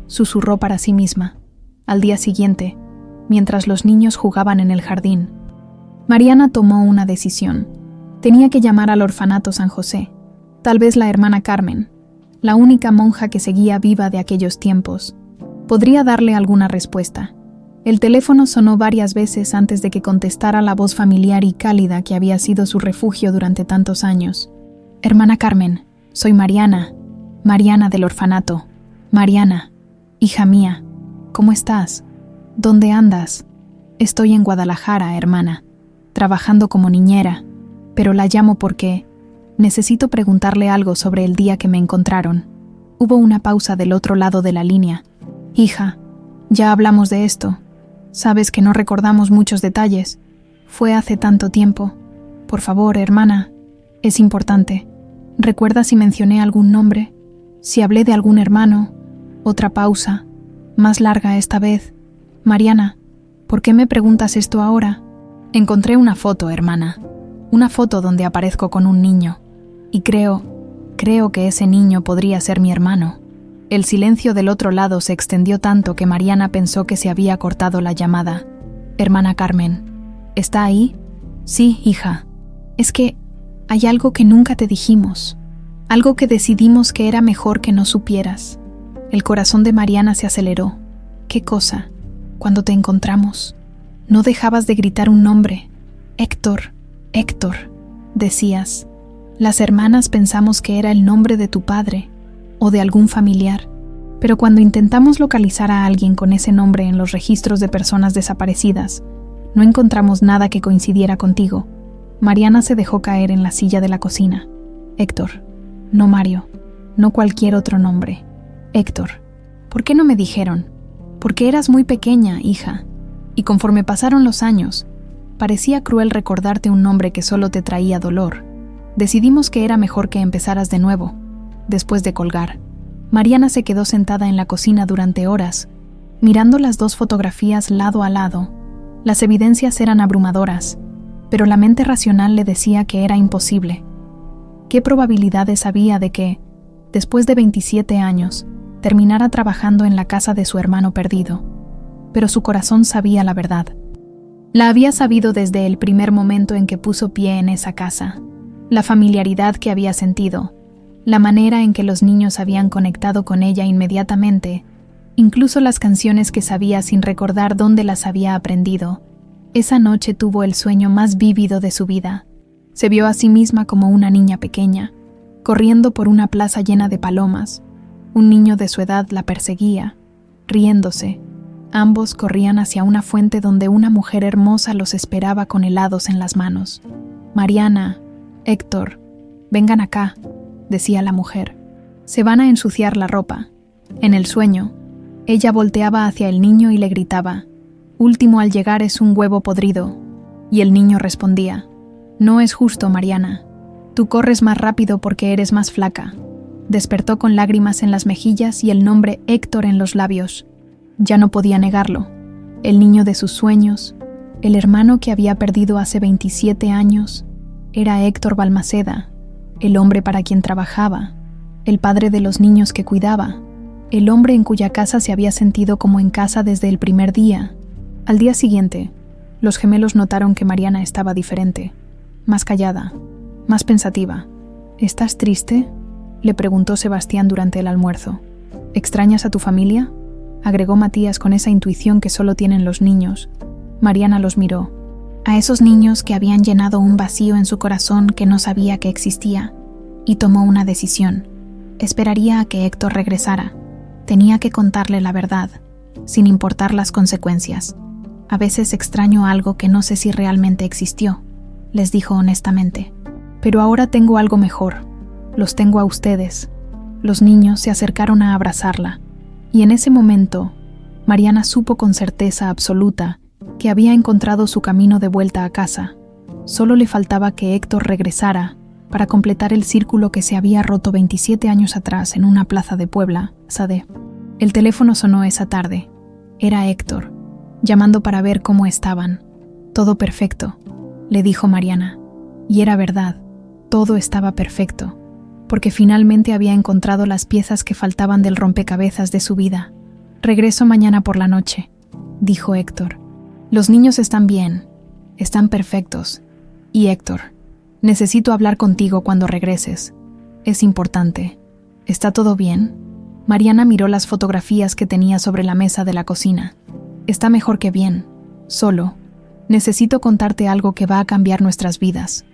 susurró para sí misma. Al día siguiente, mientras los niños jugaban en el jardín, Mariana tomó una decisión. Tenía que llamar al orfanato San José. Tal vez la hermana Carmen, la única monja que seguía viva de aquellos tiempos, podría darle alguna respuesta. El teléfono sonó varias veces antes de que contestara la voz familiar y cálida que había sido su refugio durante tantos años. «Hermana Carmen, soy Mariana. Mariana del orfanato. Mariana, hija mía, ¿cómo estás? ¿Dónde andas?» «Estoy en Guadalajara, hermana, trabajando como niñera, pero la llamo porque necesito preguntarle algo sobre el día que me encontraron». Hubo una pausa del otro lado de la línea. «Hija, ya hablamos de esto. Sabes que no recordamos muchos detalles. Fue hace tanto tiempo. Por favor, hermana, es importante. ¿Recuerdas si mencioné algún nombre? Si hablé de algún hermano?» Otra pausa, más larga esta vez. «Mariana, ¿por qué me preguntas esto ahora?» «Encontré una foto, hermana. Una foto donde aparezco con un niño. Y creo que ese niño podría ser mi hermano». El silencio del otro lado se extendió tanto que Mariana pensó que se había cortado la llamada. «Hermana Carmen, ¿está ahí?» «Sí, hija. Es que hay algo que nunca te dijimos. Algo que decidimos que era mejor que no supieras». El corazón de Mariana se aceleró. «¿Qué cosa?» «Cuando te encontramos, no dejabas de gritar un nombre. Héctor, Héctor», decías. «Las hermanas pensamos que era el nombre de tu padre o de algún familiar, pero cuando intentamos localizar a alguien con ese nombre en los registros de personas desaparecidas, no encontramos nada que coincidiera contigo». Mariana se dejó caer en la silla de la cocina. «Héctor, no Mario, no cualquier otro nombre. Héctor, ¿por qué no me dijeron? Porque eras muy pequeña, hija, y conforme pasaron los años, parecía cruel recordarte un nombre que solo te traía dolor. Decidimos que era mejor que empezaras de nuevo». Después de colgar, Mariana se quedó sentada en la cocina durante horas, mirando las 2 fotografías lado a lado. Las evidencias eran abrumadoras, pero la mente racional le decía que era imposible. ¿Qué probabilidades había de que, después de 27 años, terminara trabajando en la casa de su hermano perdido? Pero su corazón sabía la verdad. La había sabido desde el primer momento en que puso pie en esa casa. La familiaridad que había sentido, la manera en que los niños habían conectado con ella inmediatamente, incluso las canciones que sabía sin recordar dónde las había aprendido. Esa noche tuvo el sueño más vívido de su vida. Se vio a sí misma como una niña pequeña, corriendo por una plaza llena de palomas. Un niño de su edad la perseguía, riéndose. Ambos corrían hacia una fuente donde una mujer hermosa los esperaba con helados en las manos. «Mariana, Héctor, vengan acá», decía la mujer. «Se van a ensuciar la ropa». En el sueño, ella volteaba hacia el niño y le gritaba: «Último al llegar es un huevo podrido». Y el niño respondía: «No es justo, Mariana. Tú corres más rápido porque eres más flaca». Despertó con lágrimas en las mejillas y el nombre Héctor en los labios. Ya no podía negarlo. El niño de sus sueños, el hermano que había perdido hace 27 años, era Héctor Balmaceda, el hombre para quien trabajaba, el padre de los niños que cuidaba, el hombre en cuya casa se había sentido como en casa desde el primer día. Al día siguiente, los gemelos notaron que Mariana estaba diferente, más callada, más pensativa. «¿Estás triste?», le preguntó Sebastián durante el almuerzo. ¿Extrañas a tu familia?, agregó Matías con esa intuición que solo tienen los niños. Mariana los miró. A esos niños que habían llenado un vacío en su corazón que no sabía que existía, y tomó una decisión. Esperaría a que Héctor regresara. Tenía que contarle la verdad, sin importar las consecuencias. A veces extraño algo que no sé si realmente existió, les dijo honestamente. Pero ahora tengo algo mejor. Los tengo a ustedes. Los niños se acercaron a abrazarla, y en ese momento, Mariana supo con certeza absoluta que había encontrado su camino de vuelta a casa. Solo le faltaba que Héctor regresara para completar el círculo que se había roto 27 años atrás en una plaza de Puebla, Sade. El teléfono sonó esa tarde. Era Héctor, llamando para ver cómo estaban. Todo perfecto, le dijo Mariana. Y era verdad, todo estaba perfecto, porque finalmente había encontrado las piezas que faltaban del rompecabezas de su vida. Regreso mañana por la noche, dijo Héctor. Los niños están bien, están perfectos. Y Héctor, necesito hablar contigo cuando regreses. Es importante. ¿Está todo bien? Mariana miró las fotografías que tenía sobre la mesa de la cocina. Está mejor que bien. Solo, necesito contarte algo que va a cambiar nuestras vidas.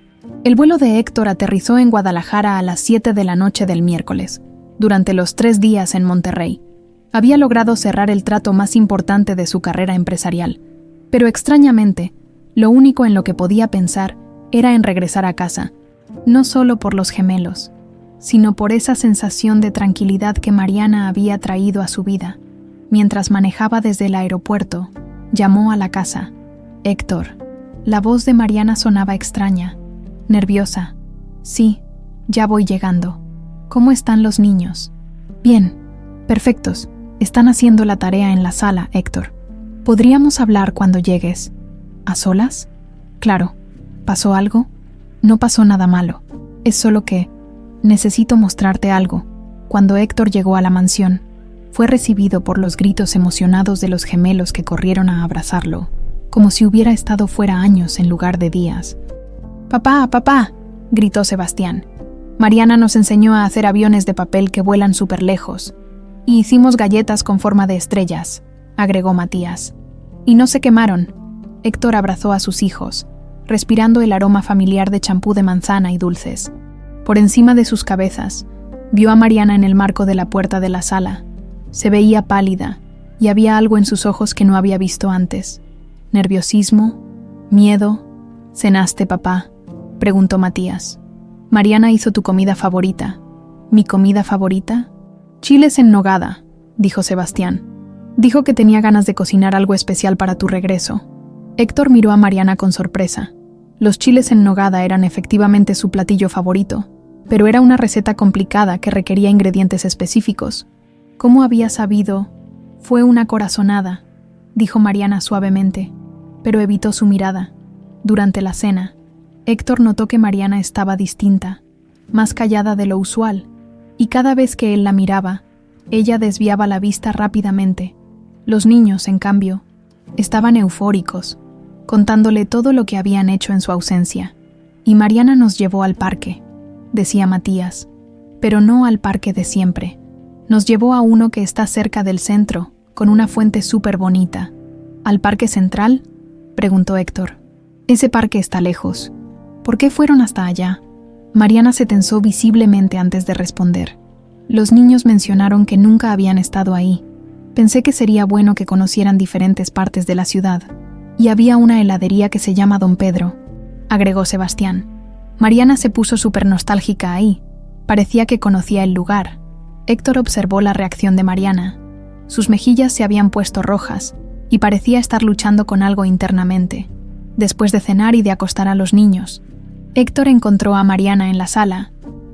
El vuelo de Héctor aterrizó en Guadalajara a las 7 de la noche del miércoles, durante los 3 días en Monterrey. Había logrado cerrar el trato más importante de su carrera empresarial, pero extrañamente, lo único en lo que podía pensar era en regresar a casa, no solo por los gemelos, sino por esa sensación de tranquilidad que Mariana había traído a su vida. Mientras manejaba desde el aeropuerto, llamó a la casa. Héctor. La voz de Mariana sonaba extraña, nerviosa. Sí, ya voy llegando. ¿Cómo están los niños? Bien, perfectos. Están haciendo la tarea en la sala, Héctor. ¿Podríamos hablar cuando llegues? ¿A solas? Claro. ¿Pasó algo? No pasó nada malo. Es solo que necesito mostrarte algo. Cuando Héctor llegó a la mansión, fue recibido por los gritos emocionados de los gemelos que corrieron a abrazarlo, como si hubiera estado fuera años en lugar de días. «¡Papá, papá!», gritó Sebastián. «Mariana nos enseñó a hacer aviones de papel que vuelan súper lejos. Y hicimos galletas con forma de estrellas», agregó Matías. «Y no se quemaron». Héctor abrazó a sus hijos, respirando el aroma familiar de champú de manzana y dulces. Por encima de sus cabezas, vio a Mariana en el marco de la puerta de la sala. Se veía pálida, y había algo en sus ojos que no había visto antes. ¿Nerviosismo? ¿Miedo? ¿Cenaste, papá?, preguntó Matías. Mariana hizo tu comida favorita. ¿Mi comida favorita? Chiles en nogada, dijo Sebastián. Dijo que tenía ganas de cocinar algo especial para tu regreso. Héctor miró a Mariana con sorpresa. Los chiles en nogada eran efectivamente su platillo favorito, pero era una receta complicada que requería ingredientes específicos. ¿Cómo había sabido? Fue una corazonada, dijo Mariana suavemente, pero evitó su mirada. Durante la cena, Héctor notó que Mariana estaba distinta, más callada de lo usual, y cada vez que él la miraba, ella desviaba la vista rápidamente. Los niños, en cambio, estaban eufóricos, contándole todo lo que habían hecho en su ausencia. Y Mariana nos llevó al parque, decía Matías, pero no al parque de siempre. Nos llevó a uno que está cerca del centro, con una fuente súper bonita. ¿Al parque central?, preguntó Héctor. Ese parque está lejos. ¿Por qué fueron hasta allá? Mariana se tensó visiblemente antes de responder. Los niños mencionaron que nunca habían estado ahí. Pensé que sería bueno que conocieran diferentes partes de la ciudad. Y había una heladería que se llama Don Pedro, agregó Sebastián. Mariana se puso súper nostálgica ahí. Parecía que conocía el lugar. Héctor observó la reacción de Mariana. Sus mejillas se habían puesto rojas y parecía estar luchando con algo internamente. Después de cenar y de acostar a los niños, Héctor encontró a Mariana en la sala.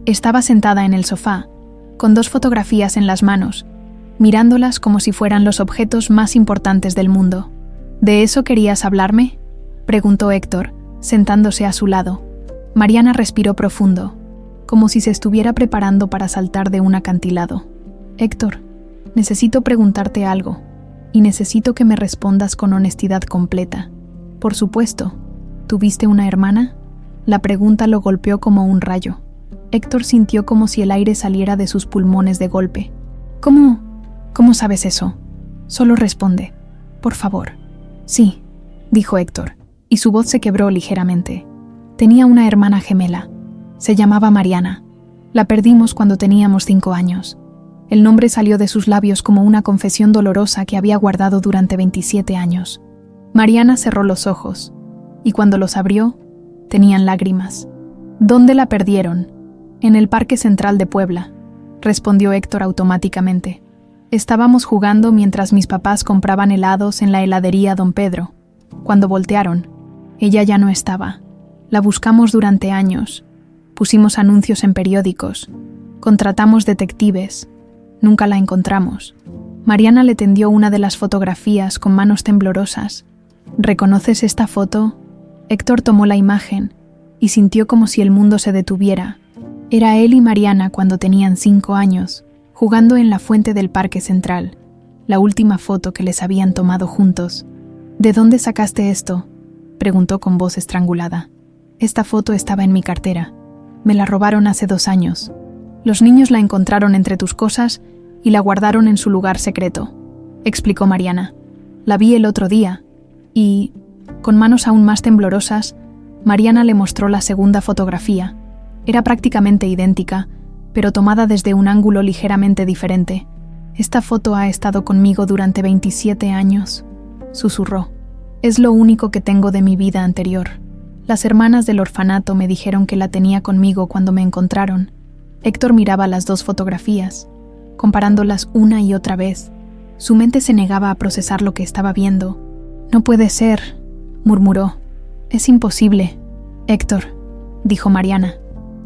Estaba sentada en el sofá, con 2 fotografías en las manos, mirándolas como si fueran los objetos más importantes del mundo. ¿De eso querías hablarme?, preguntó Héctor, sentándose a su lado. Mariana respiró profundo, como si se estuviera preparando para saltar de un acantilado. Héctor, necesito preguntarte algo, y necesito que me respondas con honestidad completa. Por supuesto, ¿tuviste una hermana? La pregunta lo golpeó como un rayo. Héctor sintió como si el aire saliera de sus pulmones de golpe. ¿Cómo sabes eso? Solo responde, por favor. Sí, dijo Héctor, y su voz se quebró ligeramente. Tenía una hermana gemela. Se llamaba Mariana. La perdimos cuando teníamos 5 años. El nombre salió de sus labios como una confesión dolorosa que había guardado durante 27 años. Mariana cerró los ojos, y cuando los abrió, tenían lágrimas. ¿Dónde la perdieron? En el Parque Central de Puebla, respondió Héctor automáticamente. Estábamos jugando mientras mis papás compraban helados en la heladería Don Pedro. Cuando voltearon, ella ya no estaba. La buscamos durante años. Pusimos anuncios en periódicos. Contratamos detectives. Nunca la encontramos. Mariana le tendió una de las fotografías con manos temblorosas. ¿Reconoces esta foto? Héctor tomó la imagen y sintió como si el mundo se detuviera. Era él y Mariana cuando tenían 5 años, jugando en la fuente del Parque Central, la última foto que les habían tomado juntos. ¿De dónde sacaste esto?, preguntó con voz estrangulada. Esta foto estaba en mi cartera. Me la robaron hace 2 años. Los niños la encontraron entre tus cosas y la guardaron en su lugar secreto, explicó Mariana. La vi el otro día y, con manos aún más temblorosas, Mariana le mostró la segunda fotografía. Era prácticamente idéntica, pero tomada desde un ángulo ligeramente diferente. Esta foto ha estado conmigo durante 27 años, susurró. Es lo único que tengo de mi vida anterior. Las hermanas del orfanato me dijeron que la tenía conmigo cuando me encontraron. Héctor miraba las 2 fotografías, comparándolas una y otra vez. Su mente se negaba a procesar lo que estaba viendo. No puede ser, murmuró. Es imposible. Héctor, dijo Mariana,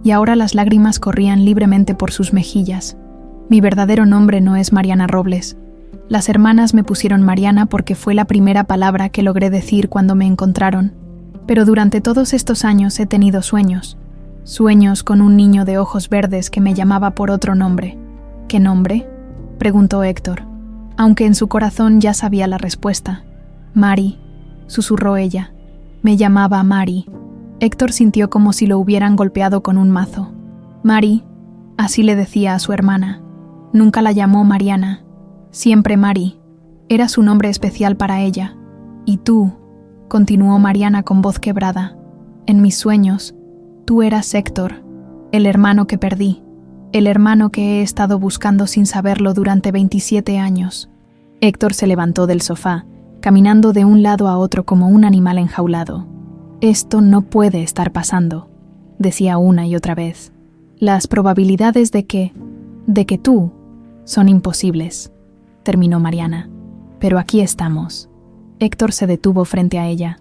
y ahora las lágrimas corrían libremente por sus mejillas. Mi verdadero nombre no es Mariana Robles. Las hermanas me pusieron Mariana porque fue la primera palabra que logré decir cuando me encontraron. Pero durante todos estos años he tenido sueños. Sueños con un niño de ojos verdes que me llamaba por otro nombre. ¿Qué nombre?, preguntó Héctor, aunque en su corazón ya sabía la respuesta. Mari, susurró ella. Me llamaba Mari. Héctor sintió como si lo hubieran golpeado con un mazo. Mari, así le decía a su hermana. Nunca la llamó Mariana. Siempre Mari. Era su nombre especial para ella. Y tú, continuó Mariana con voz quebrada, en mis sueños, tú eras Héctor, el hermano que perdí, el hermano que he estado buscando sin saberlo durante 27 años. Héctor se levantó del sofá, caminando de un lado a otro como un animal enjaulado. Esto no puede estar pasando, decía una y otra vez. Las probabilidades de que tú, son imposibles, terminó Mariana. Pero aquí estamos. Héctor se detuvo frente a ella,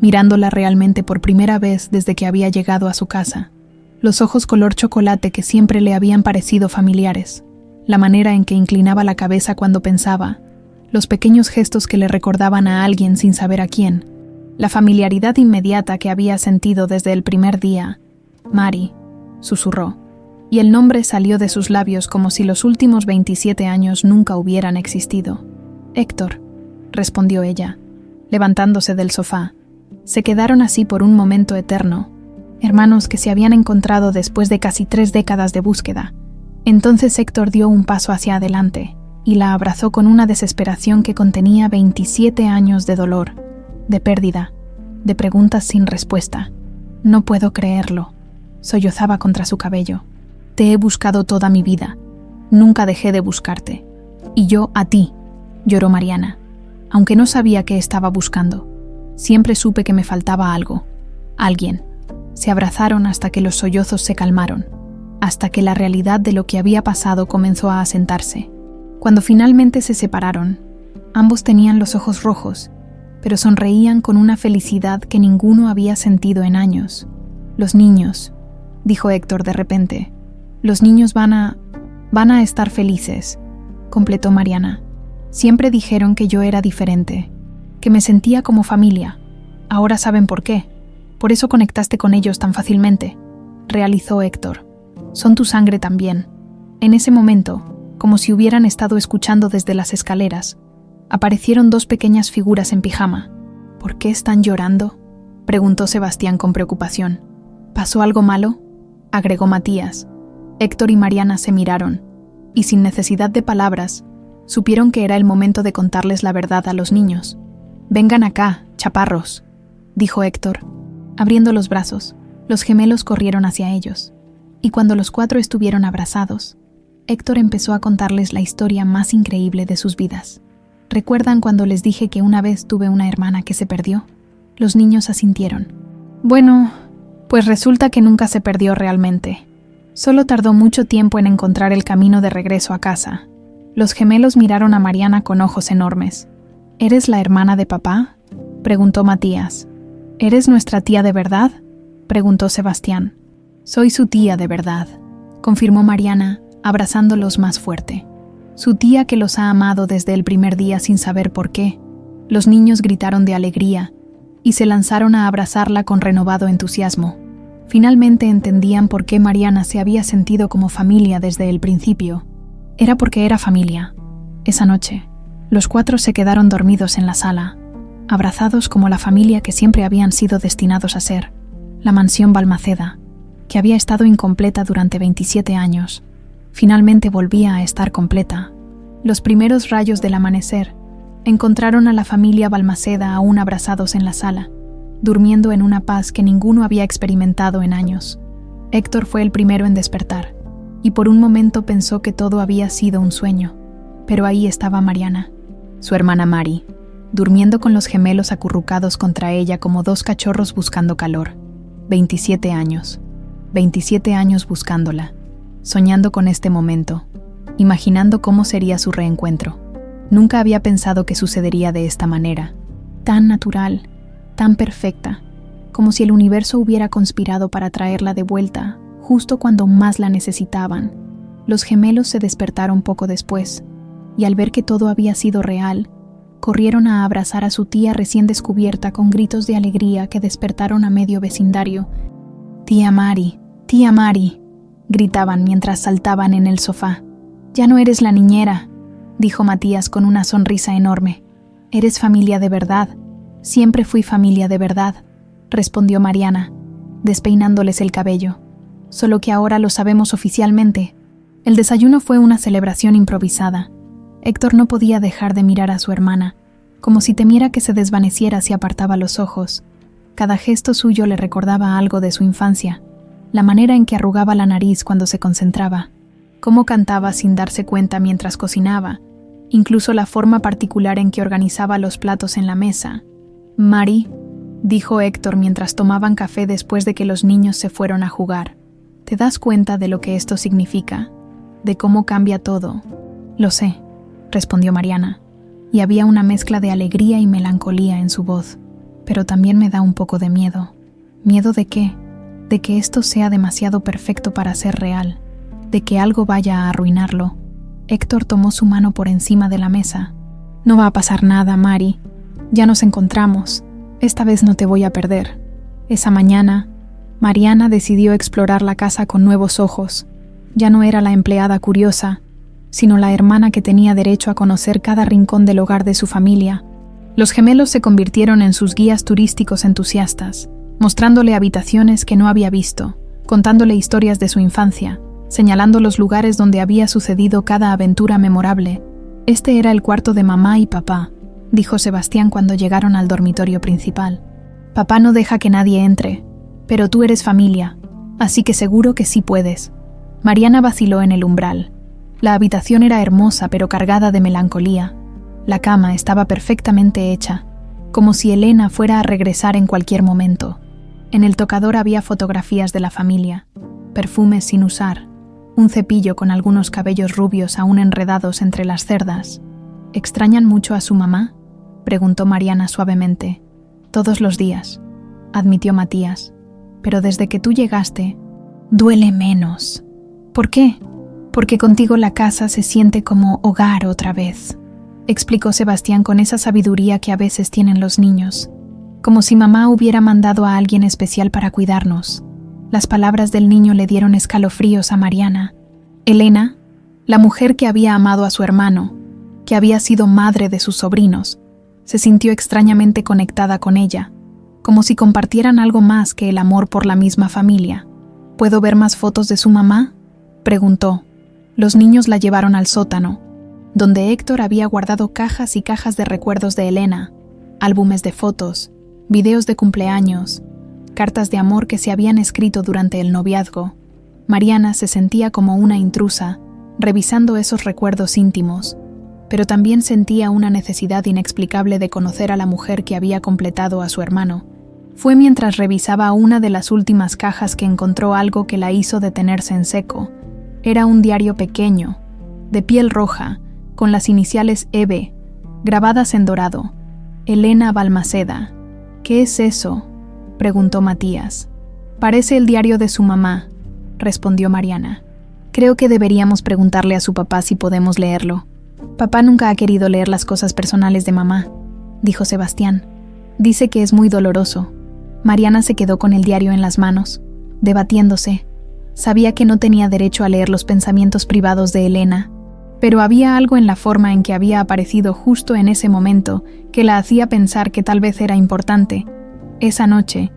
mirándola realmente por primera vez desde que había llegado a su casa. Los ojos color chocolate que siempre le habían parecido familiares, la manera en que inclinaba la cabeza cuando pensaba, los pequeños gestos que le recordaban a alguien sin saber a quién, la familiaridad inmediata que había sentido desde el primer día. Mari, susurró, y el nombre salió de sus labios como si los últimos 27 años nunca hubieran existido. Héctor, respondió ella, levantándose del sofá. Se quedaron así por un momento eterno, hermanos que se habían encontrado después de casi 3 décadas de búsqueda. Entonces Héctor dio un paso hacia adelante y la abrazó con una desesperación que contenía 27 años de dolor, de pérdida, de preguntas sin respuesta. No puedo creerlo, sollozaba contra su cabello. Te he buscado toda mi vida, nunca dejé de buscarte. Y yo a ti, lloró Mariana, aunque no sabía qué estaba buscando. Siempre supe que me faltaba algo, alguien. Se abrazaron hasta que los sollozos se calmaron, hasta que la realidad de lo que había pasado comenzó a asentarse. Cuando finalmente se separaron, ambos tenían los ojos rojos, pero sonreían con una felicidad que ninguno había sentido en años. Los niños, dijo Héctor de repente, los niños van a estar felices, completó Mariana. Siempre dijeron que yo era diferente, que me sentía como familia. Ahora saben por qué. Por eso conectaste con ellos tan fácilmente, realizó Héctor. Son tu sangre también. En ese momento, como si hubieran estado escuchando desde las escaleras, aparecieron 2 pequeñas figuras en pijama. ¿Por qué están llorando?, preguntó Sebastián con preocupación. ¿Pasó algo malo? agregó Matías. Héctor y Mariana se miraron, y sin necesidad de palabras, supieron que era el momento de contarles la verdad a los niños. «Vengan acá, chaparros», dijo Héctor. Abriendo los brazos, los gemelos corrieron hacia ellos, y cuando los 4 estuvieron abrazados, Héctor empezó a contarles la historia más increíble de sus vidas. ¿Recuerdan cuando les dije que una vez tuve una hermana que se perdió? Los niños asintieron. Bueno, pues resulta que nunca se perdió realmente. Solo tardó mucho tiempo en encontrar el camino de regreso a casa. Los gemelos miraron a Mariana con ojos enormes. ¿Eres la hermana de papá?, preguntó Matías. ¿Eres nuestra tía de verdad?, preguntó Sebastián. Soy su tía de verdad, confirmó Mariana, abrazándolos más fuerte. Su tía que los ha amado desde el primer día sin saber por qué. Los niños gritaron de alegría y se lanzaron a abrazarla con renovado entusiasmo. Finalmente entendían por qué Mariana se había sentido como familia desde el principio. Era porque era familia. Esa noche, los 4 se quedaron dormidos en la sala, abrazados como la familia que siempre habían sido destinados a ser, la mansión Balmaceda, que había estado incompleta durante 27 años. Finalmente volvía a estar completa. Los primeros rayos del amanecer encontraron a la familia Balmaceda aún abrazados en la sala, durmiendo en una paz que ninguno había experimentado en años. Héctor fue el primero en despertar, y por un momento pensó que todo había sido un sueño, pero ahí estaba Mariana, su hermana Mari, durmiendo con los gemelos acurrucados contra ella como 2 cachorros buscando calor. 27 años. 27 años buscándola, soñando con este momento, imaginando cómo sería su reencuentro. Nunca había pensado que sucedería de esta manera, tan natural, tan perfecta, como si el universo hubiera conspirado para traerla de vuelta, justo cuando más la necesitaban. Los gemelos se despertaron poco después, y al ver que todo había sido real, corrieron a abrazar a su tía recién descubierta con gritos de alegría que despertaron a medio vecindario. «Tía Mari, gritaban mientras saltaban en el sofá. «Ya no eres la niñera», dijo Matías con una sonrisa enorme. «Eres familia de verdad. Siempre fui familia de verdad», respondió Mariana, despeinándoles el cabello. «Solo que ahora lo sabemos oficialmente». El desayuno fue una celebración improvisada. Héctor no podía dejar de mirar a su hermana, como si temiera que se desvaneciera si apartaba los ojos. Cada gesto suyo le recordaba algo de su infancia, la manera en que arrugaba la nariz cuando se concentraba, cómo cantaba sin darse cuenta mientras cocinaba, incluso la forma particular en que organizaba los platos en la mesa. «Mari», dijo Héctor mientras tomaban café después de que los niños se fueron a jugar, «¿te das cuenta de lo que esto significa? ¿De cómo cambia todo?» «Lo sé», respondió Mariana, y había una mezcla de alegría y melancolía en su voz. «Pero también me da un poco de miedo». ¿Miedo de qué? De que esto sea demasiado perfecto para ser real, de que algo vaya a arruinarlo. Héctor tomó su mano por encima de la mesa. «No va a pasar nada, Mari. Ya nos encontramos. Esta vez no te voy a perder». Esa mañana, Mariana decidió explorar la casa con nuevos ojos. Ya no era la empleada curiosa, sino la hermana que tenía derecho a conocer cada rincón del hogar de su familia. Los gemelos se convirtieron en sus guías turísticos entusiastas, mostrándole habitaciones que no había visto, contándole historias de su infancia, señalando los lugares donde había sucedido cada aventura memorable. «Este era el cuarto de mamá y papá», dijo Sebastián cuando llegaron al dormitorio principal. «Papá no deja que nadie entre, pero tú eres familia, así que seguro que sí puedes». Mariana vaciló en el umbral. La habitación era hermosa pero cargada de melancolía. La cama estaba perfectamente hecha, como si Elena fuera a regresar en cualquier momento. En el tocador había fotografías de la familia, perfumes sin usar, un cepillo con algunos cabellos rubios aún enredados entre las cerdas. «¿Extrañan mucho a su mamá?», preguntó Mariana suavemente. «Todos los días», admitió Matías, «pero desde que tú llegaste, duele menos». «¿Por qué?». «Porque contigo la casa se siente como hogar otra vez», explicó Sebastián con esa sabiduría que a veces tienen los niños, como si mamá hubiera mandado a alguien especial para cuidarnos. Las palabras del niño le dieron escalofríos a Mariana. Elena, la mujer que había amado a su hermano, que había sido madre de sus sobrinos, se sintió extrañamente conectada con ella, como si compartieran algo más que el amor por la misma familia. ¿Puedo ver más fotos de su mamá?, preguntó. Los niños la llevaron al sótano, donde Héctor había guardado cajas y cajas de recuerdos de Elena, álbumes de fotos, videos de cumpleaños, cartas de amor que se habían escrito durante el noviazgo. Mariana se sentía como una intrusa, revisando esos recuerdos íntimos, pero también sentía una necesidad inexplicable de conocer a la mujer que había completado a su hermano. Fue mientras revisaba una de las últimas cajas que encontró algo que la hizo detenerse en seco. Era un diario pequeño, de piel roja, con las iniciales EB, grabadas en dorado. Elena Balmaceda. ¿Qué es eso?, preguntó Matías. Parece el diario de su mamá, respondió Mariana. Creo que deberíamos preguntarle a su papá si podemos leerlo. Papá nunca ha querido leer las cosas personales de mamá, dijo Sebastián. Dice que es muy doloroso. Mariana se quedó con el diario en las manos, debatiéndose. Sabía que no tenía derecho a leer los pensamientos privados de Elena, pero había algo en la forma en que había aparecido justo en ese momento que la hacía pensar que tal vez era importante. Esa noche,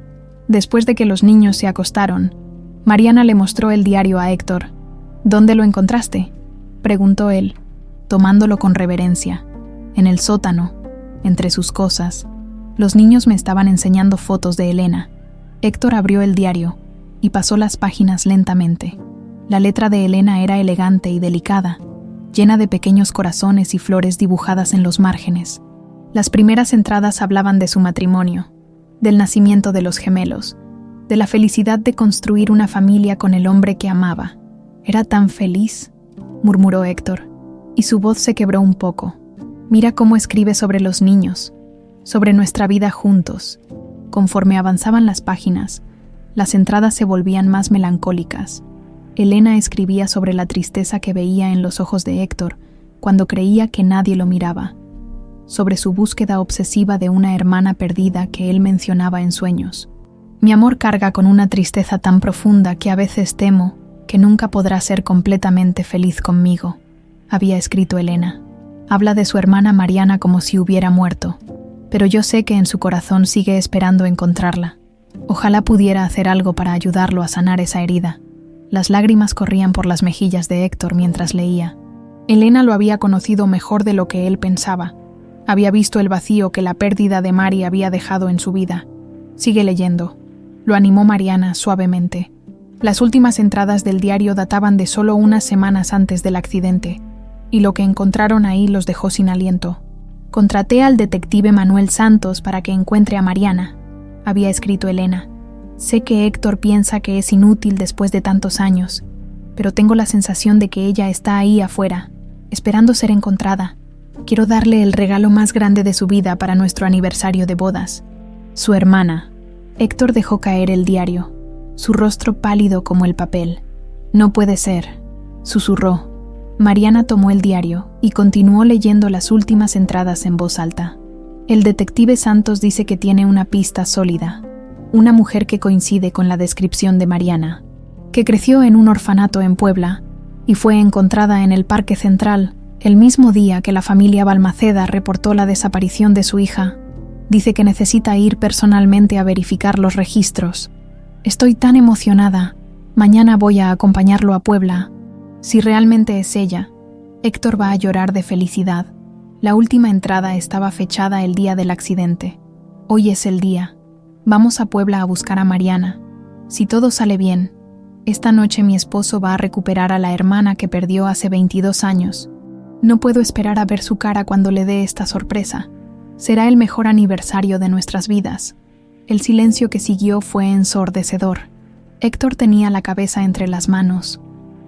después de que los niños se acostaron, Mariana le mostró el diario a Héctor. ¿Dónde lo encontraste?, preguntó él, tomándolo con reverencia. En el sótano, entre sus cosas. Los niños me estaban enseñando fotos de Elena. Héctor abrió el diario y pasó las páginas lentamente. La letra de Elena era elegante y delicada, llena de pequeños corazones y flores dibujadas en los márgenes. Las primeras entradas hablaban de su matrimonio, del nacimiento de los gemelos, de la felicidad de construir una familia con el hombre que amaba. «Era tan feliz», murmuró Héctor, y su voz se quebró un poco. «Mira cómo escribe sobre los niños, sobre nuestra vida juntos». Conforme avanzaban las páginas, las entradas se volvían más melancólicas. Elena escribía sobre la tristeza que veía en los ojos de Héctor cuando creía que nadie lo miraba, sobre su búsqueda obsesiva de una hermana perdida que él mencionaba en sueños. «Mi amor carga con una tristeza tan profunda que a veces temo que nunca podrá ser completamente feliz conmigo», había escrito Elena. Habla de su hermana Mariana como si hubiera muerto, pero yo sé que en su corazón sigue esperando encontrarla. Ojalá pudiera hacer algo para ayudarlo a sanar esa herida. Las lágrimas corrían por las mejillas de Héctor mientras leía. Elena lo había conocido mejor de lo que él pensaba. Había visto el vacío que la pérdida de Mari había dejado en su vida. «Sigue leyendo», lo animó Mariana suavemente. Las últimas entradas del diario databan de solo unas semanas antes del accidente, y lo que encontraron ahí los dejó sin aliento. «Contraté al detective Manuel Santos para que encuentre a Mariana», había escrito Elena. «Sé que Héctor piensa que es inútil después de tantos años, pero tengo la sensación de que ella está ahí afuera, esperando ser encontrada. Quiero darle el regalo más grande de su vida para nuestro aniversario de bodas». Su hermana. Héctor dejó caer el diario, su rostro pálido como el papel. «No puede ser», susurró. Mariana tomó el diario y continuó leyendo las últimas entradas en voz alta. «El detective Santos dice que tiene una pista sólida. Una mujer que coincide con la descripción de Mariana, que creció en un orfanato en Puebla y fue encontrada en el Parque Central el mismo día que la familia Balmaceda reportó la desaparición de su hija. Dice que necesita ir personalmente a verificar los registros. Estoy tan emocionada. Mañana voy a acompañarlo a Puebla. Si realmente es ella, Héctor va a llorar de felicidad». La última entrada estaba fechada el día del accidente. «Hoy es el día. Vamos a Puebla a buscar a Mariana. Si todo sale bien, esta noche mi esposo va a recuperar a la hermana que perdió hace 22 años. No puedo esperar a ver su cara cuando le dé esta sorpresa. Será el mejor aniversario de nuestras vidas». El silencio que siguió fue ensordecedor. Héctor tenía la cabeza entre las manos,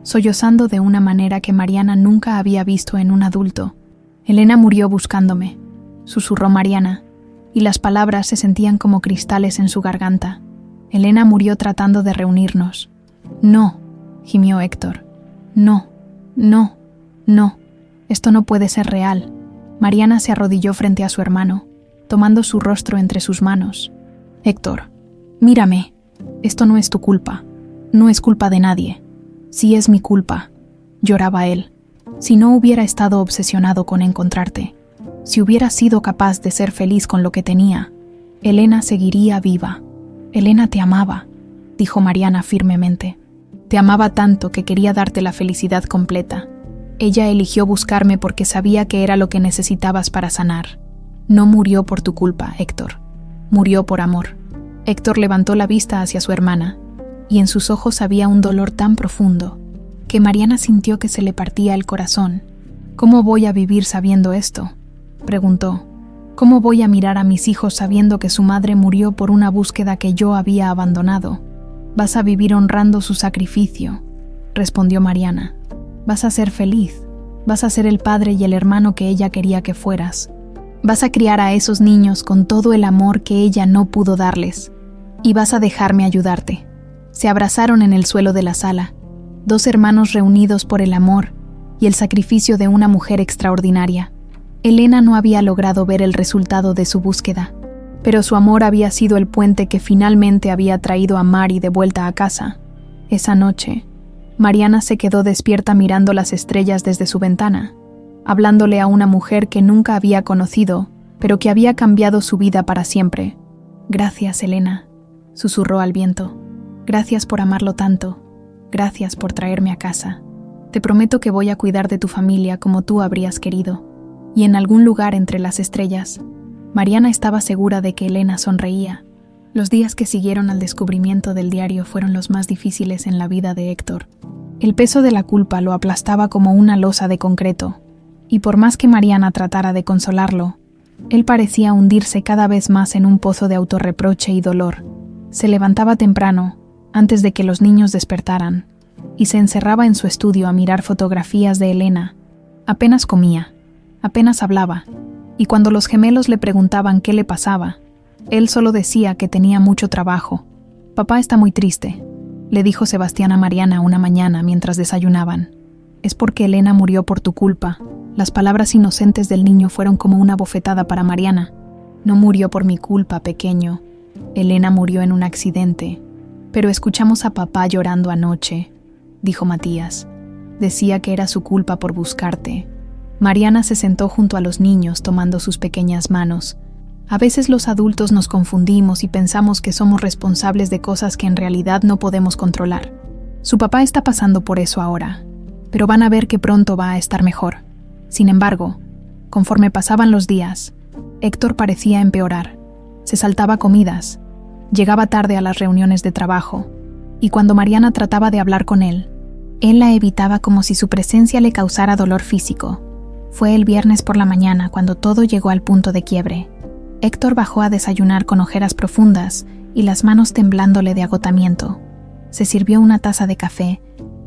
sollozando de una manera que Mariana nunca había visto en un adulto. «Elena murió buscándome», susurró Mariana, y las palabras se sentían como cristales en su garganta. «Elena murió tratando de reunirnos». «No», gimió Héctor. «No, no, no. Esto no puede ser real». Mariana se arrodilló frente a su hermano, tomando su rostro entre sus manos. «Héctor, mírame. Esto no es tu culpa. No es culpa de nadie. Sí es mi culpa», lloraba él. «Si no hubiera estado obsesionado con encontrarte, si hubiera sido capaz de ser feliz con lo que tenía, Elena seguiría viva. Elena te amaba», dijo Mariana firmemente. Te amaba tanto que quería darte la felicidad completa. Ella eligió buscarme porque sabía que era lo que necesitabas para sanar. No murió por tu culpa, Héctor. Murió por amor. Héctor levantó la vista hacia su hermana, y en sus ojos había un dolor tan profundo que Mariana sintió que se le partía el corazón. ¿Cómo voy a vivir sabiendo esto?, preguntó. ¿Cómo voy a mirar a mis hijos sabiendo que su madre murió por una búsqueda que yo había abandonado? Vas a vivir honrando su sacrificio, respondió Mariana. Vas a ser feliz. Vas a ser el padre y el hermano que ella quería que fueras. Vas a criar a esos niños con todo el amor que ella no pudo darles. Y vas a dejarme ayudarte. Se abrazaron en el suelo de la sala, dos hermanos reunidos por el amor y el sacrificio de una mujer extraordinaria. Elena no había logrado ver el resultado de su búsqueda, pero su amor había sido el puente que finalmente había traído a Mari de vuelta a casa. Esa noche, Mariana se quedó despierta mirando las estrellas desde su ventana, hablándole a una mujer que nunca había conocido, pero que había cambiado su vida para siempre. «Gracias, Elena», susurró al viento. «Gracias por amarlo tanto. Gracias por traerme a casa. Te prometo que voy a cuidar de tu familia como tú habrías querido». Y en algún lugar entre las estrellas, Mariana estaba segura de que Elena sonreía. Los días que siguieron al descubrimiento del diario fueron los más difíciles en la vida de Héctor. El peso de la culpa lo aplastaba como una losa de concreto, y por más que Mariana tratara de consolarlo, él parecía hundirse cada vez más en un pozo de autorreproche y dolor. Se levantaba temprano, antes de que los niños despertaran, y se encerraba en su estudio a mirar fotografías de Elena. Apenas comía, apenas hablaba, y cuando los gemelos le preguntaban qué le pasaba, él solo decía que tenía mucho trabajo. «Papá está muy triste», le dijo Sebastián a Mariana una mañana mientras desayunaban. «Es porque Elena murió por tu culpa». Las palabras inocentes del niño fueron como una bofetada para Mariana. «No murió por mi culpa, pequeño. Elena murió en un accidente. Pero escuchamos a papá llorando anoche», dijo Matías. «Decía que era su culpa por buscarte». Mariana se sentó junto a los niños tomando sus pequeñas manos. A veces los adultos nos confundimos y pensamos que somos responsables de cosas que en realidad no podemos controlar. Su papá está pasando por eso ahora, pero van a ver que pronto va a estar mejor. Sin embargo, conforme pasaban los días, Héctor parecía empeorar. Se saltaba comidas, llegaba tarde a las reuniones de trabajo, y cuando Mariana trataba de hablar con él la evitaba como si su presencia le causara dolor físico. Fue el viernes por la mañana cuando todo llegó al punto de quiebre. Héctor bajó a desayunar con ojeras profundas y las manos temblándole de agotamiento. Se sirvió una taza de café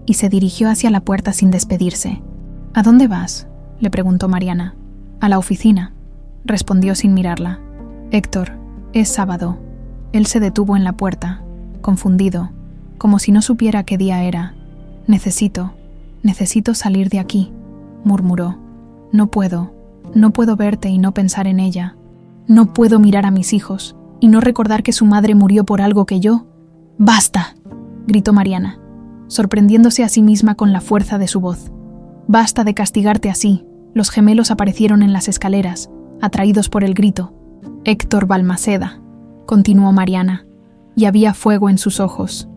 y se dirigió hacia la puerta sin despedirse. «¿A dónde vas?», le preguntó Mariana. «A la oficina», respondió sin mirarla. «Héctor, es sábado». Él se detuvo en la puerta, confundido, como si no supiera qué día era. Necesito salir de aquí», murmuró. No puedo verte y no pensar en ella. No puedo mirar a mis hijos y no recordar que su madre murió por algo que yo». «¡Basta!», gritó Mariana, sorprendiéndose a sí misma con la fuerza de su voz. «Basta de castigarte así». Los gemelos aparecieron en las escaleras, atraídos por el grito. «Héctor Balmaceda», continuó Mariana, y había fuego en sus ojos.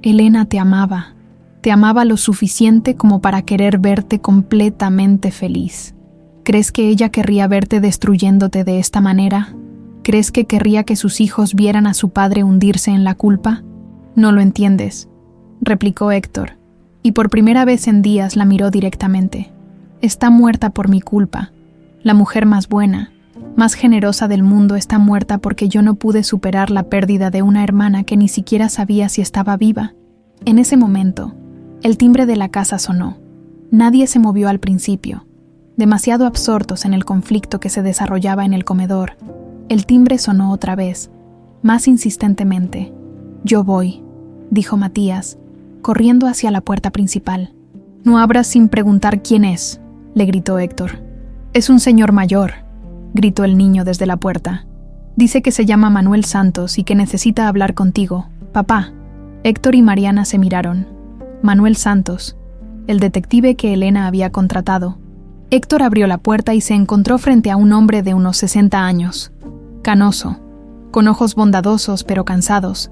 «Elena te amaba lo suficiente como para querer verte completamente feliz. ¿Crees que ella querría verte destruyéndote de esta manera? ¿Crees que querría que sus hijos vieran a su padre hundirse en la culpa? No lo entiendes», replicó Héctor, y por primera vez en días la miró directamente. «Está muerta por mi culpa. La mujer más buena, más generosa del mundo está muerta porque yo no pude superar la pérdida de una hermana que ni siquiera sabía si estaba viva». En ese momento, el timbre de la casa sonó. Nadie se movió al principio. Demasiado absortos en el conflicto que se desarrollaba en el comedor, el timbre sonó otra vez, más insistentemente. «Yo voy», dijo Matías, corriendo hacia la puerta principal. «No abras sin preguntar quién es», le gritó Héctor. «Es un señor mayor», gritó el niño desde la puerta. «Dice que se llama Manuel Santos y que necesita hablar contigo, papá». Héctor y Mariana se miraron. Manuel Santos, el detective que Elena había contratado. Héctor abrió la puerta y se encontró frente a un hombre de unos 60 años, canoso, con ojos bondadosos pero cansados.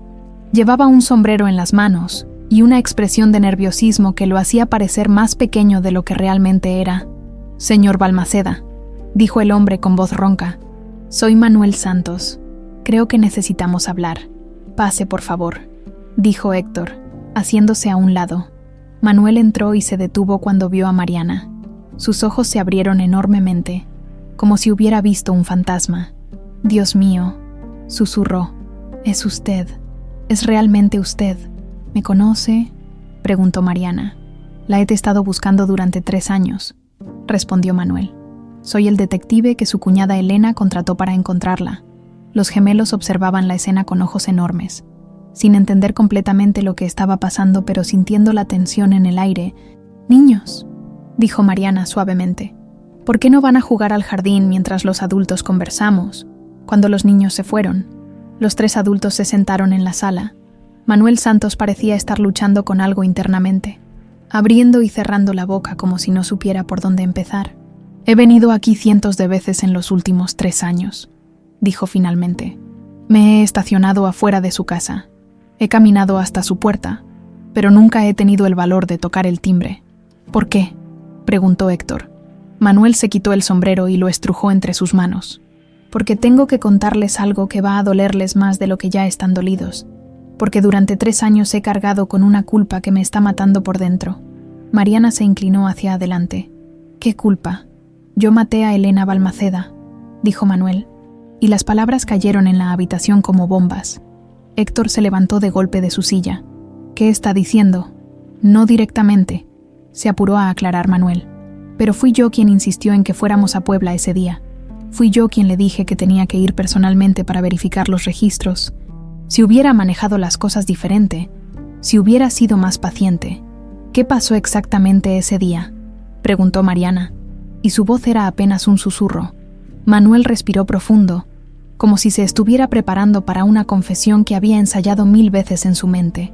Llevaba un sombrero en las manos y una expresión de nerviosismo que lo hacía parecer más pequeño de lo que realmente era. «Señor Balmaceda», dijo el hombre con voz ronca, «soy Manuel Santos. Creo que necesitamos hablar. Pase, por favor», dijo Héctor, haciéndose a un lado. Manuel entró y se detuvo cuando vio a Mariana. Sus ojos se abrieron enormemente, como si hubiera visto un fantasma. «Dios mío», susurró, «es usted. Es realmente usted. ¿Me conoce?», preguntó Mariana. «La he estado buscando durante 3 años», respondió Manuel. «Soy el detective que su cuñada Elena contrató para encontrarla». Los gemelos observaban la escena con ojos enormes, sin entender completamente lo que estaba pasando, pero sintiendo la tensión en el aire. «Niños», dijo Mariana suavemente, «¿por qué no van a jugar al jardín mientras los adultos conversamos?» Cuando los niños se fueron, los 3 adultos se sentaron en la sala. Manuel Santos parecía estar luchando con algo internamente, abriendo y cerrando la boca como si no supiera por dónde empezar. «He venido aquí cientos de veces en los últimos 3 años», dijo finalmente. «Me he estacionado afuera de su casa. He caminado hasta su puerta, pero nunca he tenido el valor de tocar el timbre». «¿Por qué?», preguntó Héctor. Manuel se quitó el sombrero y lo estrujó entre sus manos. «Porque tengo que contarles algo que va a dolerles más de lo que ya están dolidos. Porque durante 3 años he cargado con una culpa que me está matando por dentro». Mariana se inclinó hacia adelante. «¿Qué culpa?». «Yo maté a Elena Balmaceda», dijo Manuel, y las palabras cayeron en la habitación como bombas. Héctor se levantó de golpe de su silla. «¿Qué está diciendo?». «No directamente», se apuró a aclarar Manuel. «Pero fui yo quien insistió en que fuéramos a Puebla ese día. Fui yo quien le dije que tenía que ir personalmente para verificar los registros. Si hubiera manejado las cosas diferente, si hubiera sido más paciente». «¿Qué pasó exactamente ese día?», preguntó Mariana, y su voz era apenas un susurro. Manuel respiró profundo, como si se estuviera preparando para una confesión que había ensayado 1000 veces en su mente.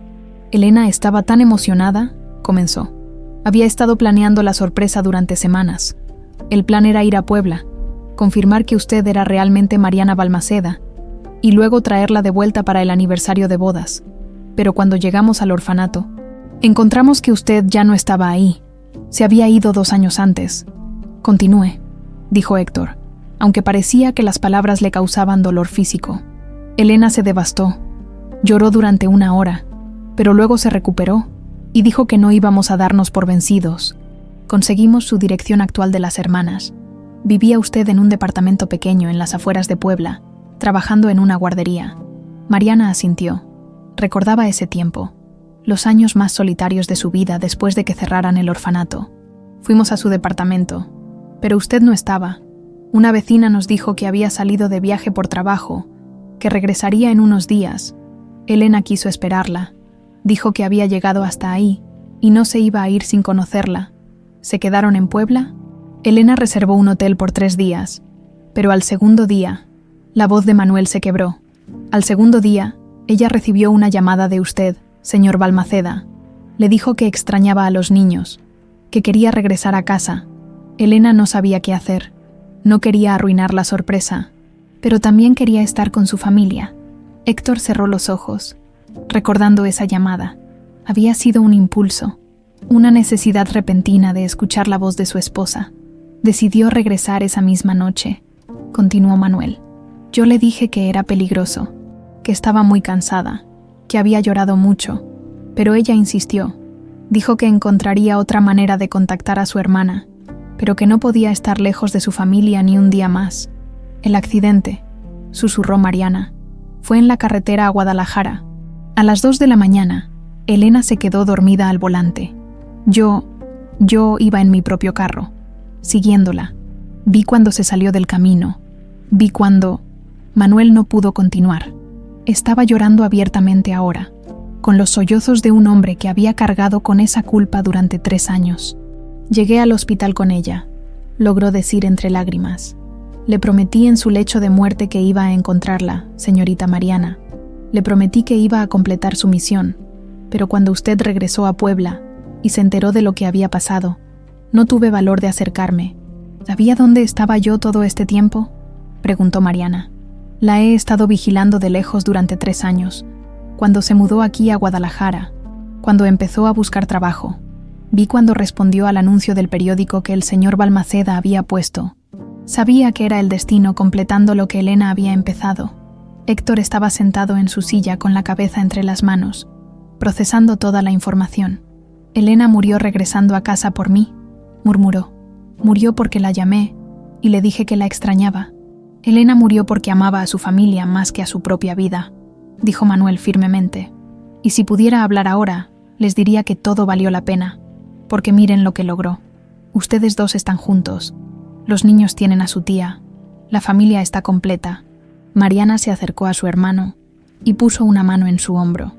«Elena estaba tan emocionada», comenzó. «Había estado planeando la sorpresa durante semanas. El plan era ir a Puebla, confirmar que usted era realmente Mariana Balmaceda, y luego traerla de vuelta para el aniversario de bodas. Pero cuando llegamos al orfanato, encontramos que usted ya no estaba ahí. Se había ido 2 años antes». «Continúe», dijo Héctor, aunque parecía que las palabras le causaban dolor físico. «Elena se devastó. Lloró durante 1 hora, pero luego se recuperó y dijo que no íbamos a darnos por vencidos. Conseguimos su dirección actual de las hermanas. Vivía usted en un departamento pequeño en las afueras de Puebla, trabajando en una guardería». Mariana asintió. Recordaba ese tiempo, los años más solitarios de su vida después de que cerraran el orfanato. «Fuimos a su departamento, pero usted no estaba. Una vecina nos dijo que había salido de viaje por trabajo, que regresaría en unos días. Elena quiso esperarla. Dijo que había llegado hasta ahí y no se iba a ir sin conocerla. ¿Se quedaron en Puebla?». Elena reservó un hotel por 3 días, pero al segundo día, la voz de Manuel se quebró. «Al segundo día, ella recibió una llamada de usted, señor Balmaceda. Le dijo que extrañaba a los niños, que quería regresar a casa. Elena no sabía qué hacer. No quería arruinar la sorpresa, pero también quería estar con su familia». Héctor cerró los ojos, recordando esa llamada. Había sido un impulso, una necesidad repentina de escuchar la voz de su esposa. Decidió regresar esa misma noche. Continuó Manuel. «Yo le dije que era peligroso, que estaba muy cansada, que había llorado mucho, pero ella insistió. Dijo que encontraría otra manera de contactar a su hermana, pero que no podía estar lejos de su familia ni un día más. El accidente», susurró Mariana, «fue en la carretera a Guadalajara. A las 2 de la mañana, Elena se quedó dormida al volante. Yo iba en mi propio carro, siguiéndola. Vi cuando se salió del camino. Vi cuando…». Manuel no pudo continuar. Estaba llorando abiertamente ahora, con los sollozos de un hombre que había cargado con esa culpa durante 3 años. «Llegué al hospital con ella», logró decir entre lágrimas. «Le prometí en su lecho de muerte que iba a encontrarla, señorita Mariana. Le prometí que iba a completar su misión, pero cuando usted regresó a Puebla y se enteró de lo que había pasado, no tuve valor de acercarme». «¿Sabía dónde estaba yo todo este tiempo?», preguntó Mariana. «La he estado vigilando de lejos durante 3 años. Cuando se mudó aquí a Guadalajara, cuando empezó a buscar trabajo. Vi cuando respondió al anuncio del periódico que el señor Balmaceda había puesto. Sabía que era el destino completando lo que Elena había empezado. Héctor estaba sentado en su silla con la cabeza entre las manos, procesando toda la información. Elena murió regresando a casa por mí, murmuró. Murió porque la llamé y le dije que la extrañaba. Elena murió porque amaba a su familia más que a su propia vida, dijo Manuel firmemente. Y si pudiera hablar ahora, les diría que todo valió la pena, porque miren lo que logró. Ustedes dos están juntos. Los niños tienen a su tía. La familia está completa. Mariana se acercó a su hermano y puso una mano en su hombro.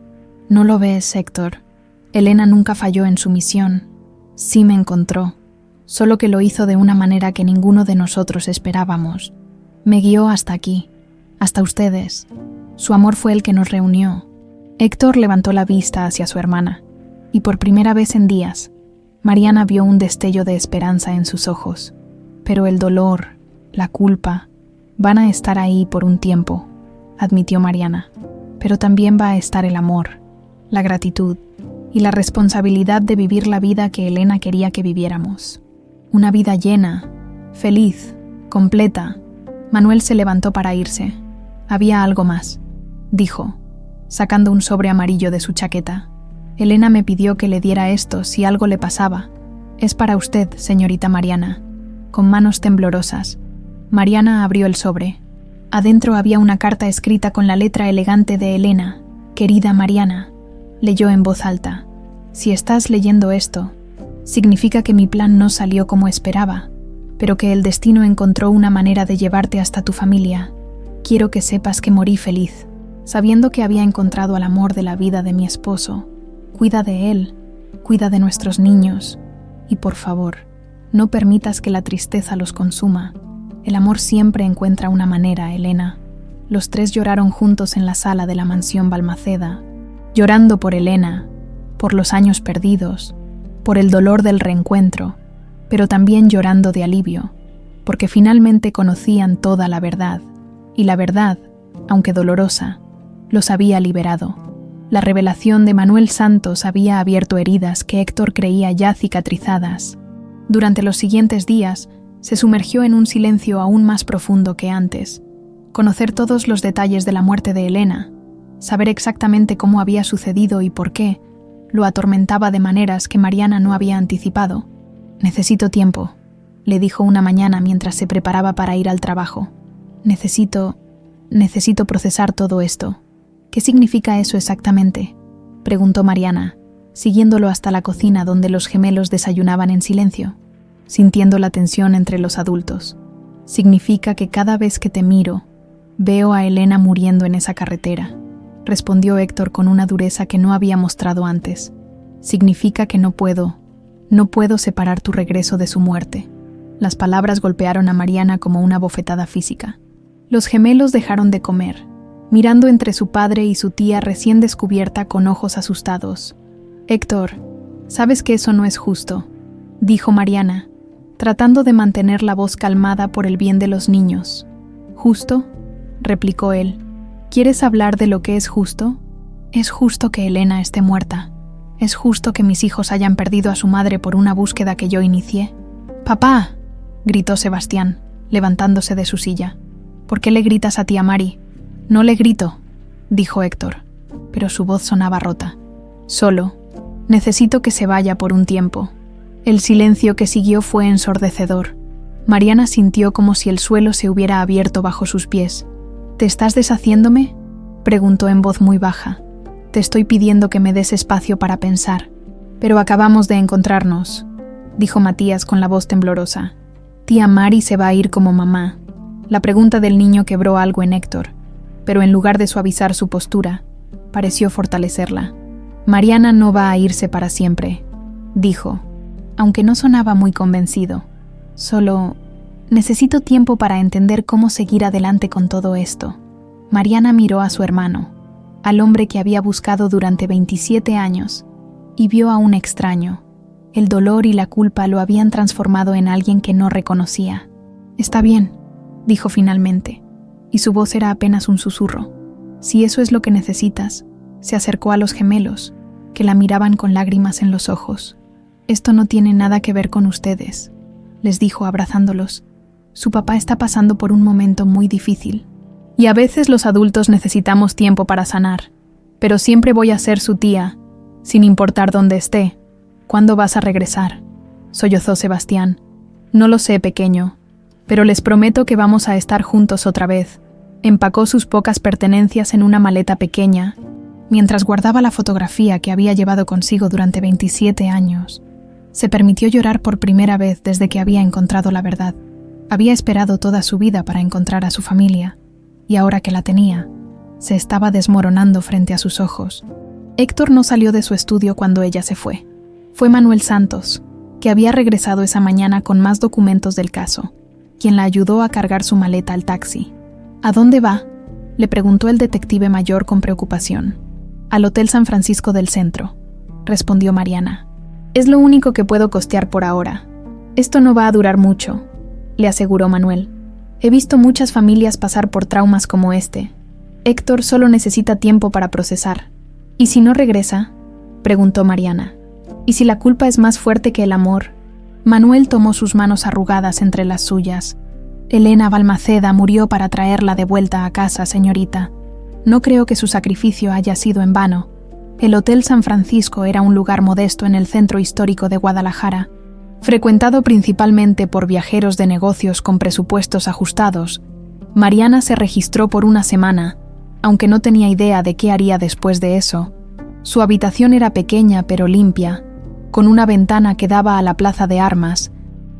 ¿No lo ves, Héctor? Elena nunca falló en su misión. Sí me encontró, solo que lo hizo de una manera que ninguno de nosotros esperábamos. Me guió hasta aquí, hasta ustedes. Su amor fue el que nos reunió. Héctor levantó la vista hacia su hermana, y por primera vez en días, Mariana vio un destello de esperanza en sus ojos. Pero el dolor, la culpa, van a estar ahí por un tiempo, admitió Mariana. Pero también va a estar el amor, la gratitud y la responsabilidad de vivir la vida que Elena quería que viviéramos. Una vida llena, feliz, completa. Manuel se levantó para irse. Había algo más, dijo, sacando un sobre amarillo de su chaqueta. Elena me pidió que le diera esto si algo le pasaba. Es para usted, señorita Mariana. Con manos temblorosas, Mariana abrió el sobre. Adentro había una carta escrita con la letra elegante de Elena. Querida Mariana, leyó en voz alta. Si estás leyendo esto, significa que mi plan no salió como esperaba, pero que el destino encontró una manera de llevarte hasta tu familia. Quiero que sepas que morí feliz, sabiendo que había encontrado al amor de la vida de mi esposo. Cuida de él, cuida de nuestros niños, y por favor, no permitas que la tristeza los consuma. El amor siempre encuentra una manera, Elena. Los tres lloraron juntos en la sala de la mansión Balmaceda, llorando por Elena, por los años perdidos, por el dolor del reencuentro, pero también llorando de alivio, porque finalmente conocían toda la verdad, y la verdad, aunque dolorosa, los había liberado. La revelación de Manuel Santos había abierto heridas que Héctor creía ya cicatrizadas. Durante los siguientes días, se sumergió en un silencio aún más profundo que antes. Conocer todos los detalles de la muerte de Elena, saber exactamente cómo había sucedido y por qué, lo atormentaba de maneras que Mariana no había anticipado. «Necesito tiempo», le dijo una mañana mientras se preparaba para ir al trabajo. Necesito procesar todo esto». «¿Qué significa eso exactamente?», preguntó Mariana, siguiéndolo hasta la cocina donde los gemelos desayunaban en silencio, sintiendo la tensión entre los adultos. «Significa que cada vez que te miro, veo a Elena muriendo en esa carretera», respondió Héctor con una dureza que no había mostrado antes. «Significa que no puedo separar tu regreso de su muerte». Las palabras golpearon a Mariana como una bofetada física. Los gemelos dejaron de comer, mirando entre su padre y su tía recién descubierta con ojos asustados. «Héctor, sabes que eso no es justo», dijo Mariana, tratando de mantener la voz calmada por el bien de los niños. «¿Justo?», replicó él. «¿Quieres hablar de lo que es justo? Es justo que Elena esté muerta. Es justo que mis hijos hayan perdido a su madre por una búsqueda que yo inicié». «¡Papá!», gritó Sebastián, levantándose de su silla. «¿Por qué le gritas a tía Mari?». «No le grito», dijo Héctor, pero su voz sonaba rota. «Solo, necesito que se vaya por un tiempo». El silencio que siguió fue ensordecedor. Mariana sintió como si el suelo se hubiera abierto bajo sus pies. «¿Te estás deshaciéndome?», preguntó en voz muy baja. «Te estoy pidiendo que me des espacio para pensar». «Pero acabamos de encontrarnos», dijo Matías con la voz temblorosa. «Tía Mari se va a ir como mamá». La pregunta del niño quebró algo en Héctor, pero en lugar de suavizar su postura, pareció fortalecerla. «Mariana no va a irse para siempre», dijo, aunque no sonaba muy convencido. «Solo necesito tiempo para entender cómo seguir adelante con todo esto». Mariana miró a su hermano, al hombre que había buscado durante 27 años, y vio a un extraño. El dolor y la culpa lo habían transformado en alguien que no reconocía. «Está bien», dijo finalmente, y su voz era apenas un susurro. «Si eso es lo que necesitas». Se acercó a los gemelos, que la miraban con lágrimas en los ojos. «Esto no tiene nada que ver con ustedes», les dijo abrazándolos. «Su papá está pasando por un momento muy difícil. Y a veces los adultos necesitamos tiempo para sanar. Pero siempre voy a ser su tía, sin importar dónde esté. ¿Cuándo vas a regresar?», sollozó Sebastián. «No lo sé, pequeño, pero les prometo que vamos a estar juntos otra vez». Empacó sus pocas pertenencias en una maleta pequeña, mientras guardaba la fotografía que había llevado consigo durante 27 años. Se permitió llorar por primera vez desde que había encontrado la verdad. Había esperado toda su vida para encontrar a su familia, y ahora que la tenía, se estaba desmoronando frente a sus ojos. Héctor no salió de su estudio cuando ella se fue. Fue Manuel Santos, que había regresado esa mañana con más documentos del caso, quien la ayudó a cargar su maleta al taxi. «¿A dónde va?», le preguntó el detective mayor con preocupación. «Al Hotel San Francisco del Centro», respondió Mariana. «Es lo único que puedo costear por ahora. Esto no va a durar mucho», le aseguró Manuel. «He visto muchas familias pasar por traumas como este. Héctor solo necesita tiempo para procesar». «¿Y si no regresa?», preguntó Mariana. «¿Y si la culpa es más fuerte que el amor?». Manuel tomó sus manos arrugadas entre las suyas. «Elena Balmaceda murió para traerla de vuelta a casa, señorita. No creo que su sacrificio haya sido en vano. El Hotel San Francisco era un lugar modesto en el centro histórico de Guadalajara, frecuentado principalmente por viajeros de negocios con presupuestos ajustados. Mariana se registró por una semana, aunque no tenía idea de qué haría después de eso. Su habitación era pequeña pero limpia, con una ventana que daba a la plaza de armas.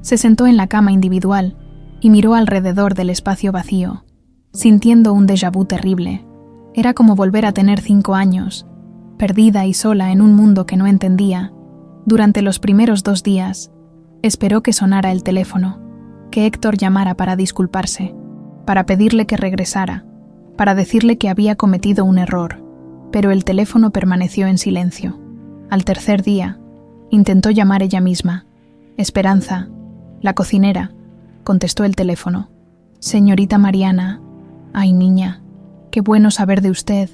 Se sentó en la cama individual y miró alrededor del espacio vacío, sintiendo un déjà vu terrible. Era como volver a tener 5 años, perdida y sola en un mundo que no entendía. Durante los primeros 2 días, esperó que sonara el teléfono, que Héctor llamara para disculparse, para pedirle que regresara, para decirle que había cometido un error, pero el teléfono permaneció en silencio. Al tercer día, intentó llamar ella misma. «Esperanza, la cocinera», contestó el teléfono. «Señorita Mariana, ay niña, qué bueno saber de usted.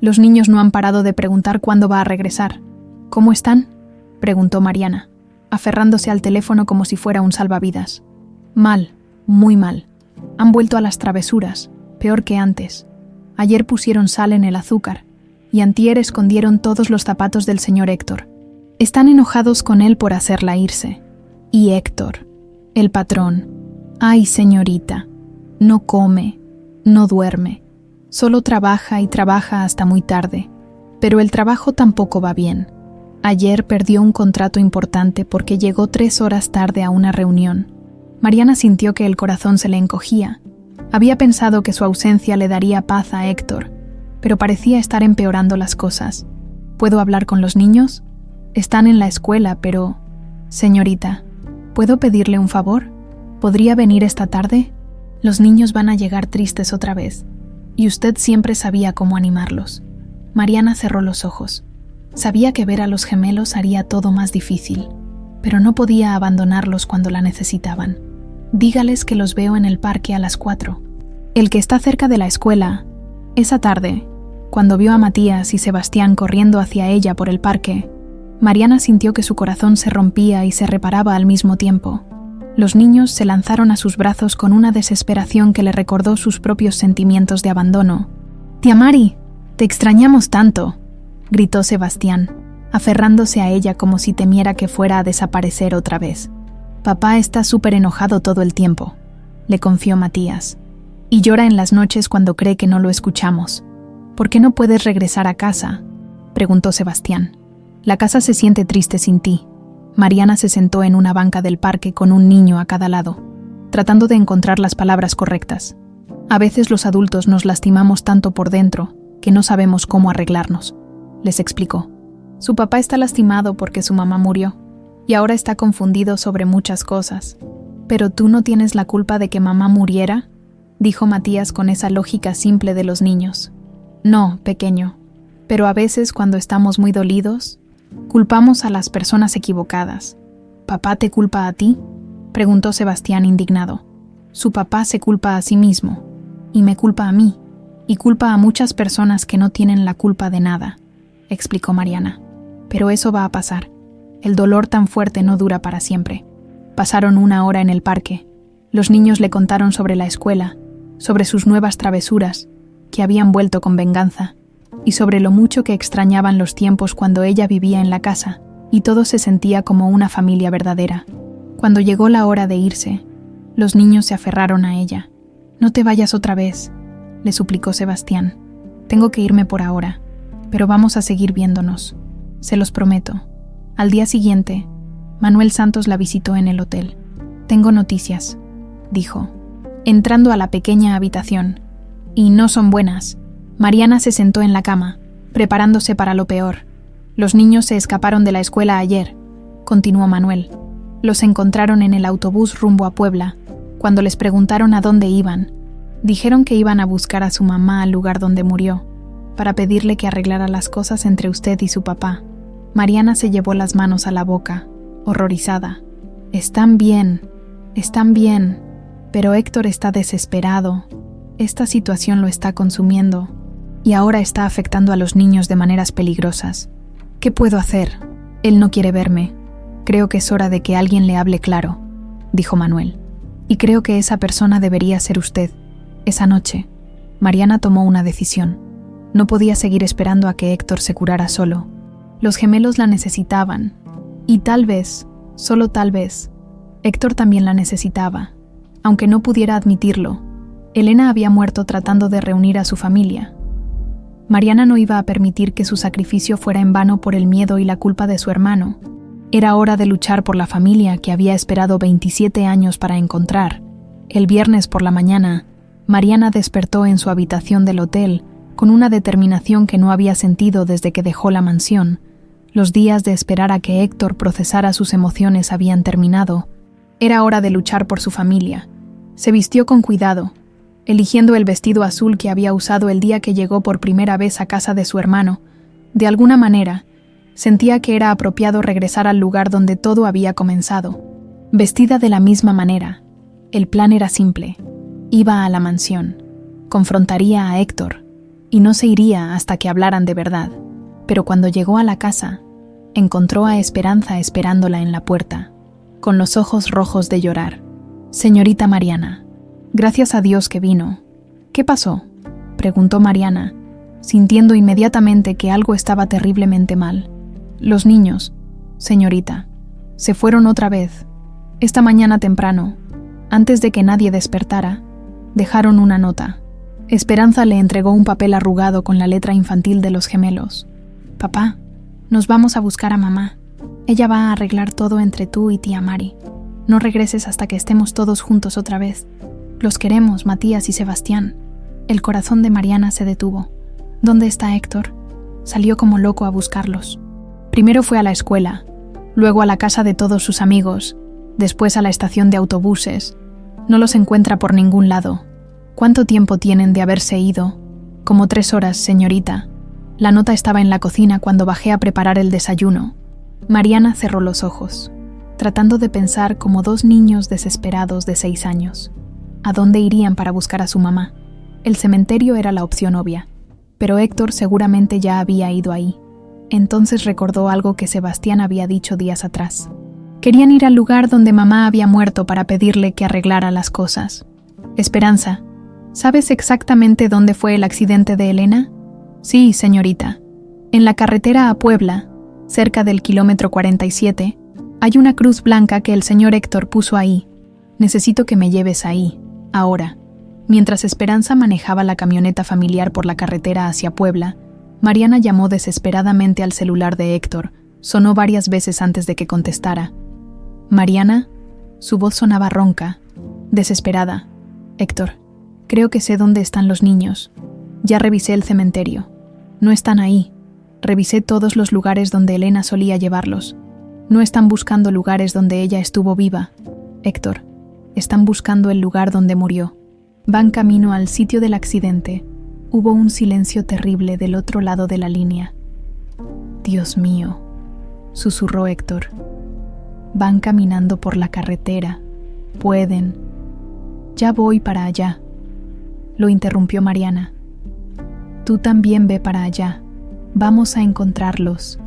Los niños no han parado de preguntar cuándo va a regresar». «¿Cómo están?», preguntó Mariana, aferrándose al teléfono como si fuera un salvavidas. «Mal, muy mal. Han vuelto a las travesuras, peor que antes. Ayer pusieron sal en el azúcar, y antier escondieron todos los zapatos del señor Héctor. Están enojados con él por hacerla irse. Y Héctor, el patrón, ay señorita, no come, no duerme, solo trabaja y trabaja hasta muy tarde. Pero el trabajo tampoco va bien. Ayer perdió un contrato importante porque llegó 3 horas tarde a una reunión». Mariana sintió que el corazón se le encogía. Había pensado que su ausencia le daría paz a Héctor, pero parecía estar empeorando las cosas. «¿Puedo hablar con los niños? Están en la escuela, pero... Señorita, ¿puedo pedirle un favor? ¿Podría venir esta tarde? Los niños van a llegar tristes otra vez, y usted siempre sabía cómo animarlos». Mariana cerró los ojos. Sabía que ver a los gemelos haría todo más difícil, pero no podía abandonarlos cuando la necesitaban. «Dígales que los veo en el parque a las 4. El que está cerca de la escuela». Esa tarde, cuando vio a Matías y Sebastián corriendo hacia ella por el parque, Mariana sintió que su corazón se rompía y se reparaba al mismo tiempo. Los niños se lanzaron a sus brazos con una desesperación que le recordó sus propios sentimientos de abandono. «Tía Mari, te extrañamos tanto», gritó Sebastián, aferrándose a ella como si temiera que fuera a desaparecer otra vez. «Papá está súper enojado todo el tiempo», le confió Matías, «y llora en las noches cuando cree que no lo escuchamos». «¿Por qué no puedes regresar a casa?», preguntó Sebastián. «La casa se siente triste sin ti». Mariana se sentó en una banca del parque con un niño a cada lado, tratando de encontrar las palabras correctas. «A veces los adultos nos lastimamos tanto por dentro que no sabemos cómo arreglarnos», les explicó. «Su papá está lastimado porque su mamá murió, y ahora está confundido sobre muchas cosas. ¿Pero tú no tienes la culpa de que mamá muriera?», dijo Matías con esa lógica simple de los niños. «No, pequeño, pero a veces cuando estamos muy dolidos, culpamos a las personas equivocadas». «¿Papá te culpa a ti?», preguntó Sebastián indignado. «Su papá se culpa a sí mismo, y me culpa a mí, y culpa a muchas personas que no tienen la culpa de nada», explicó Mariana. Pero eso va a pasar. El dolor tan fuerte no dura para siempre. Pasaron 1 hora en el parque. Los niños le contaron sobre la escuela, sobre sus nuevas travesuras, que habían vuelto con venganza, y sobre lo mucho que extrañaban los tiempos cuando ella vivía en la casa, y todo se sentía como una familia verdadera. Cuando llegó la hora de irse, los niños se aferraron a ella. «No te vayas otra vez», le suplicó Sebastián. «Tengo que irme por ahora, pero vamos a seguir viéndonos. Se los prometo». Al día siguiente, Manuel Santos la visitó en el hotel. «Tengo noticias», dijo, entrando a la pequeña habitación. «Y no son buenas». Mariana se sentó en la cama, preparándose para lo peor. «Los niños se escaparon de la escuela ayer», continuó Manuel. «Los encontraron en el autobús rumbo a Puebla. Cuando les preguntaron a dónde iban, dijeron que iban a buscar a su mamá al lugar donde murió, para pedirle que arreglara las cosas entre usted y su papá». Mariana se llevó las manos a la boca, horrorizada. Están bien, pero Héctor está desesperado. Esta situación lo está consumiendo y ahora está afectando a los niños de maneras peligrosas. ¿Qué puedo hacer? Él no quiere verme. Creo que es hora de que alguien le hable claro», dijo Manuel. «Y creo que esa persona debería ser usted». Esa noche, Mariana tomó una decisión. No podía seguir esperando a que Héctor se curara solo. Los gemelos la necesitaban, y tal vez, solo tal vez, Héctor también la necesitaba. Aunque no pudiera admitirlo, Elena había muerto tratando de reunir a su familia. Mariana no iba a permitir que su sacrificio fuera en vano por el miedo y la culpa de su hermano. Era hora de luchar por la familia que había esperado 27 años para encontrar. El viernes por la mañana, Mariana despertó en su habitación del hotel con una determinación que no había sentido desde que dejó la mansión. Los días de esperar a que Héctor procesara sus emociones habían terminado. Era hora de luchar por su familia. Se vistió con cuidado, eligiendo el vestido azul que había usado el día que llegó por primera vez a casa de su hermano. De alguna manera, sentía que era apropiado regresar al lugar donde todo había comenzado. Vestida de la misma manera, el plan era simple. Iba a la mansión, confrontaría a Héctor, y no se iría hasta que hablaran de verdad. Pero cuando llegó a la casa, encontró a Esperanza esperándola en la puerta, con los ojos rojos de llorar. «Señorita Mariana, gracias a Dios que vino». «¿Qué pasó?», preguntó Mariana, sintiendo inmediatamente que algo estaba terriblemente mal. «Los niños, señorita, se fueron otra vez. Esta mañana temprano, antes de que nadie despertara, dejaron una nota». Esperanza le entregó un papel arrugado con la letra infantil de los gemelos. «Papá, nos vamos a buscar a mamá. Ella va a arreglar todo entre tú y tía Mari. No regreses hasta que estemos todos juntos otra vez. Los queremos, Matías y Sebastián». El corazón de Mariana se detuvo. «¿Dónde está Héctor?». Salió como loco a buscarlos. Primero fue a la escuela, luego a la casa de todos sus amigos, después a la estación de autobuses. No los encuentra por ningún lado. «¿Cuánto tiempo tienen de haberse ido?». «Como 3 horas, señorita. La nota estaba en la cocina cuando bajé a preparar el desayuno». Mariana cerró los ojos, tratando de pensar como 2 niños desesperados de 6 años. ¿A dónde irían para buscar a su mamá? El cementerio era la opción obvia, pero Héctor seguramente ya había ido ahí. Entonces recordó algo que Sebastián había dicho días atrás. Querían ir al lugar donde mamá había muerto para pedirle que arreglara las cosas. «Esperanza, ¿sabes exactamente dónde fue el accidente de Elena?». «Sí, señorita. En la carretera a Puebla, cerca del kilómetro 47, hay una cruz blanca que el señor Héctor puso ahí. Necesito que me lleves ahí, ahora». Mientras Esperanza manejaba la camioneta familiar por la carretera hacia Puebla, Mariana llamó desesperadamente al celular de Héctor. Sonó varias veces antes de que contestara. «Mariana», su voz sonaba ronca, desesperada. «Héctor, creo que sé dónde están los niños. Ya revisé el cementerio. No están ahí. Revisé todos los lugares donde Elena solía llevarlos. No están buscando lugares donde ella estuvo viva. Héctor, están buscando el lugar donde murió. Van camino al sitio del accidente». Hubo un silencio terrible del otro lado de la línea. «Dios mío», susurró Héctor. «Van caminando por la carretera. Pueden». «Ya voy para allá», lo interrumpió Mariana. «Tú también ve para allá. Vamos a encontrarlos».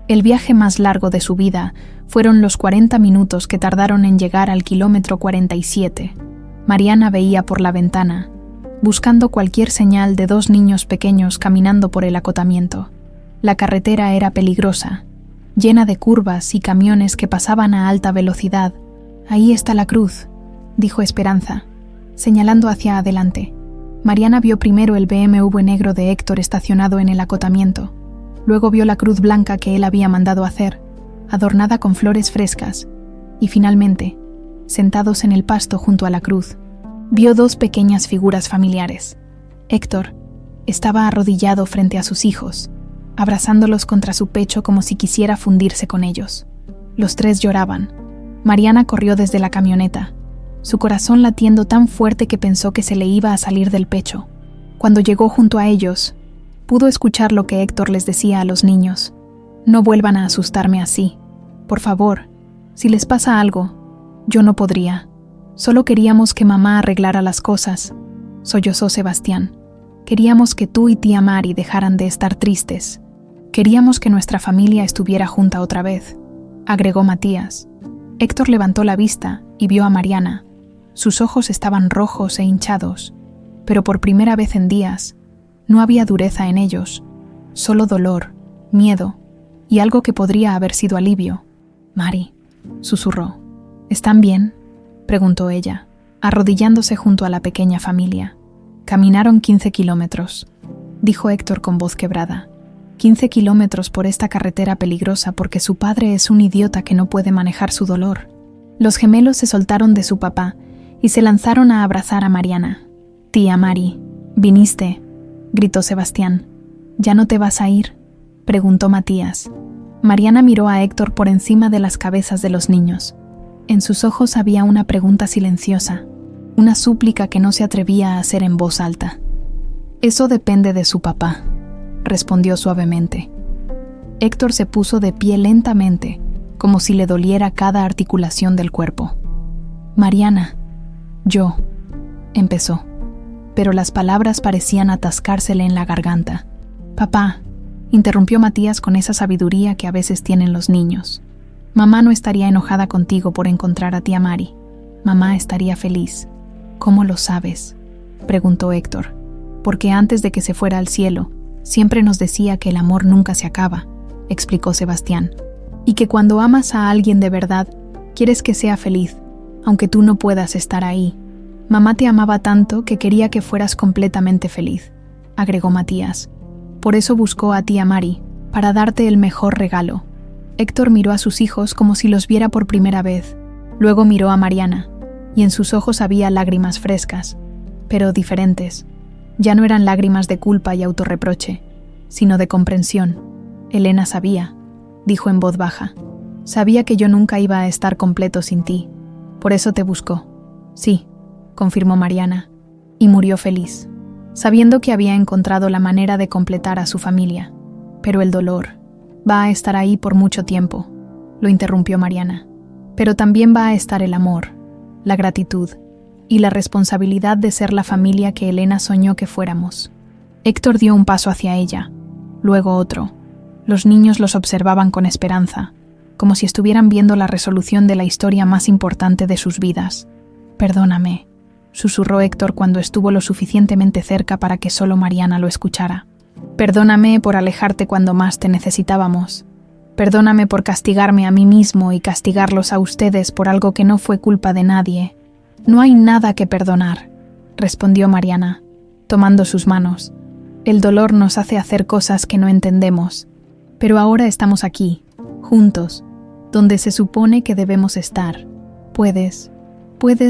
El viaje más largo de su vida fueron los 40 minutos que tardaron en llegar al kilómetro 47. Mariana veía por la ventana, buscando cualquier señal de dos niños pequeños caminando por el acotamiento. La carretera era peligrosa, llena de curvas y camiones que pasaban a alta velocidad. «Ahí está la cruz», dijo Esperanza, señalando hacia adelante. Mariana vio primero el BMW negro de Héctor estacionado en el acotamiento. Luego vio la cruz blanca que él había mandado hacer, adornada con flores frescas. Y finalmente, sentados en el pasto junto a la cruz, vio dos pequeñas figuras familiares. Héctor estaba arrodillado frente a sus hijos, abrazándolos contra su pecho como si quisiera fundirse con ellos. Los tres lloraban. Mariana corrió desde la camioneta, su corazón latiendo tan fuerte que pensó que se le iba a salir del pecho. Cuando llegó junto a ellos, pudo escuchar lo que Héctor les decía a los niños. «No vuelvan a asustarme así. Por favor, si les pasa algo, yo no podría. Solo queríamos que mamá arreglara las cosas», sollozó Sebastián. «Queríamos que tú y tía Mari dejaran de estar tristes. Queríamos que nuestra familia estuviera junta otra vez», agregó Matías. Héctor levantó la vista y vio a Mariana. Sus ojos estaban rojos e hinchados, pero por primera vez en días, no había dureza en ellos, solo dolor, miedo y algo que podría haber sido alivio. «Mari», susurró. «¿Están bien?», preguntó ella, arrodillándose junto a la pequeña familia. «Caminaron 15 kilómetros», dijo Héctor con voz quebrada. 15 kilómetros por esta carretera peligrosa porque su padre es un idiota que no puede manejar su dolor. Los gemelos se soltaron de su papá y se lanzaron a abrazar a Mariana. «Tía Mari, viniste», gritó Sebastián. «¿Ya no te vas a ir?», preguntó Matías. Mariana miró a Héctor por encima de las cabezas de los niños. En sus ojos había una pregunta silenciosa, una súplica que no se atrevía a hacer en voz alta. «Eso depende de su papá», respondió suavemente. Héctor se puso de pie lentamente, como si le doliera cada articulación del cuerpo. «Mariana, yo», empezó, pero las palabras parecían atascársele en la garganta. «Papá», interrumpió Matías con esa sabiduría que a veces tienen los niños. «Mamá no estaría enojada contigo por encontrar a tía Mari. Mamá estaría feliz». «¿Cómo lo sabes?», preguntó Héctor. «Porque antes de que se fuera al cielo, siempre nos decía que el amor nunca se acaba», explicó Sebastián. «Y que cuando amas a alguien de verdad, quieres que sea feliz, aunque tú no puedas estar ahí. Mamá te amaba tanto que quería que fueras completamente feliz», agregó Matías. «Por eso buscó a tía Mari, para darte el mejor regalo». Héctor miró a sus hijos como si los viera por primera vez. Luego miró a Mariana, y en sus ojos había lágrimas frescas, pero diferentes. Ya no eran lágrimas de culpa y autorreproche, sino de comprensión. «Elena sabía», dijo en voz baja. «Sabía que yo nunca iba a estar completo sin ti. Por eso te buscó». «Sí», confirmó Mariana, y murió feliz, sabiendo que había encontrado la manera de completar a su familia. «Pero el dolor va a estar ahí por mucho tiempo», lo interrumpió Mariana. «Pero también va a estar el amor, la gratitud y la responsabilidad de ser la familia que Elena soñó que fuéramos». Héctor dio un paso hacia ella, luego otro. Los niños los observaban con esperanza, como si estuvieran viendo la resolución de la historia más importante de sus vidas. «Perdóname», susurró Héctor cuando estuvo lo suficientemente cerca para que solo Mariana lo escuchara. «Perdóname por alejarte cuando más te necesitábamos. Perdóname por castigarme a mí mismo y castigarlos a ustedes por algo que no fue culpa de nadie». «No hay nada que perdonar», respondió Mariana, tomando sus manos. «El dolor nos hace hacer cosas que no entendemos. Pero ahora estamos aquí, juntos, donde se supone que debemos estar. ¿Puedes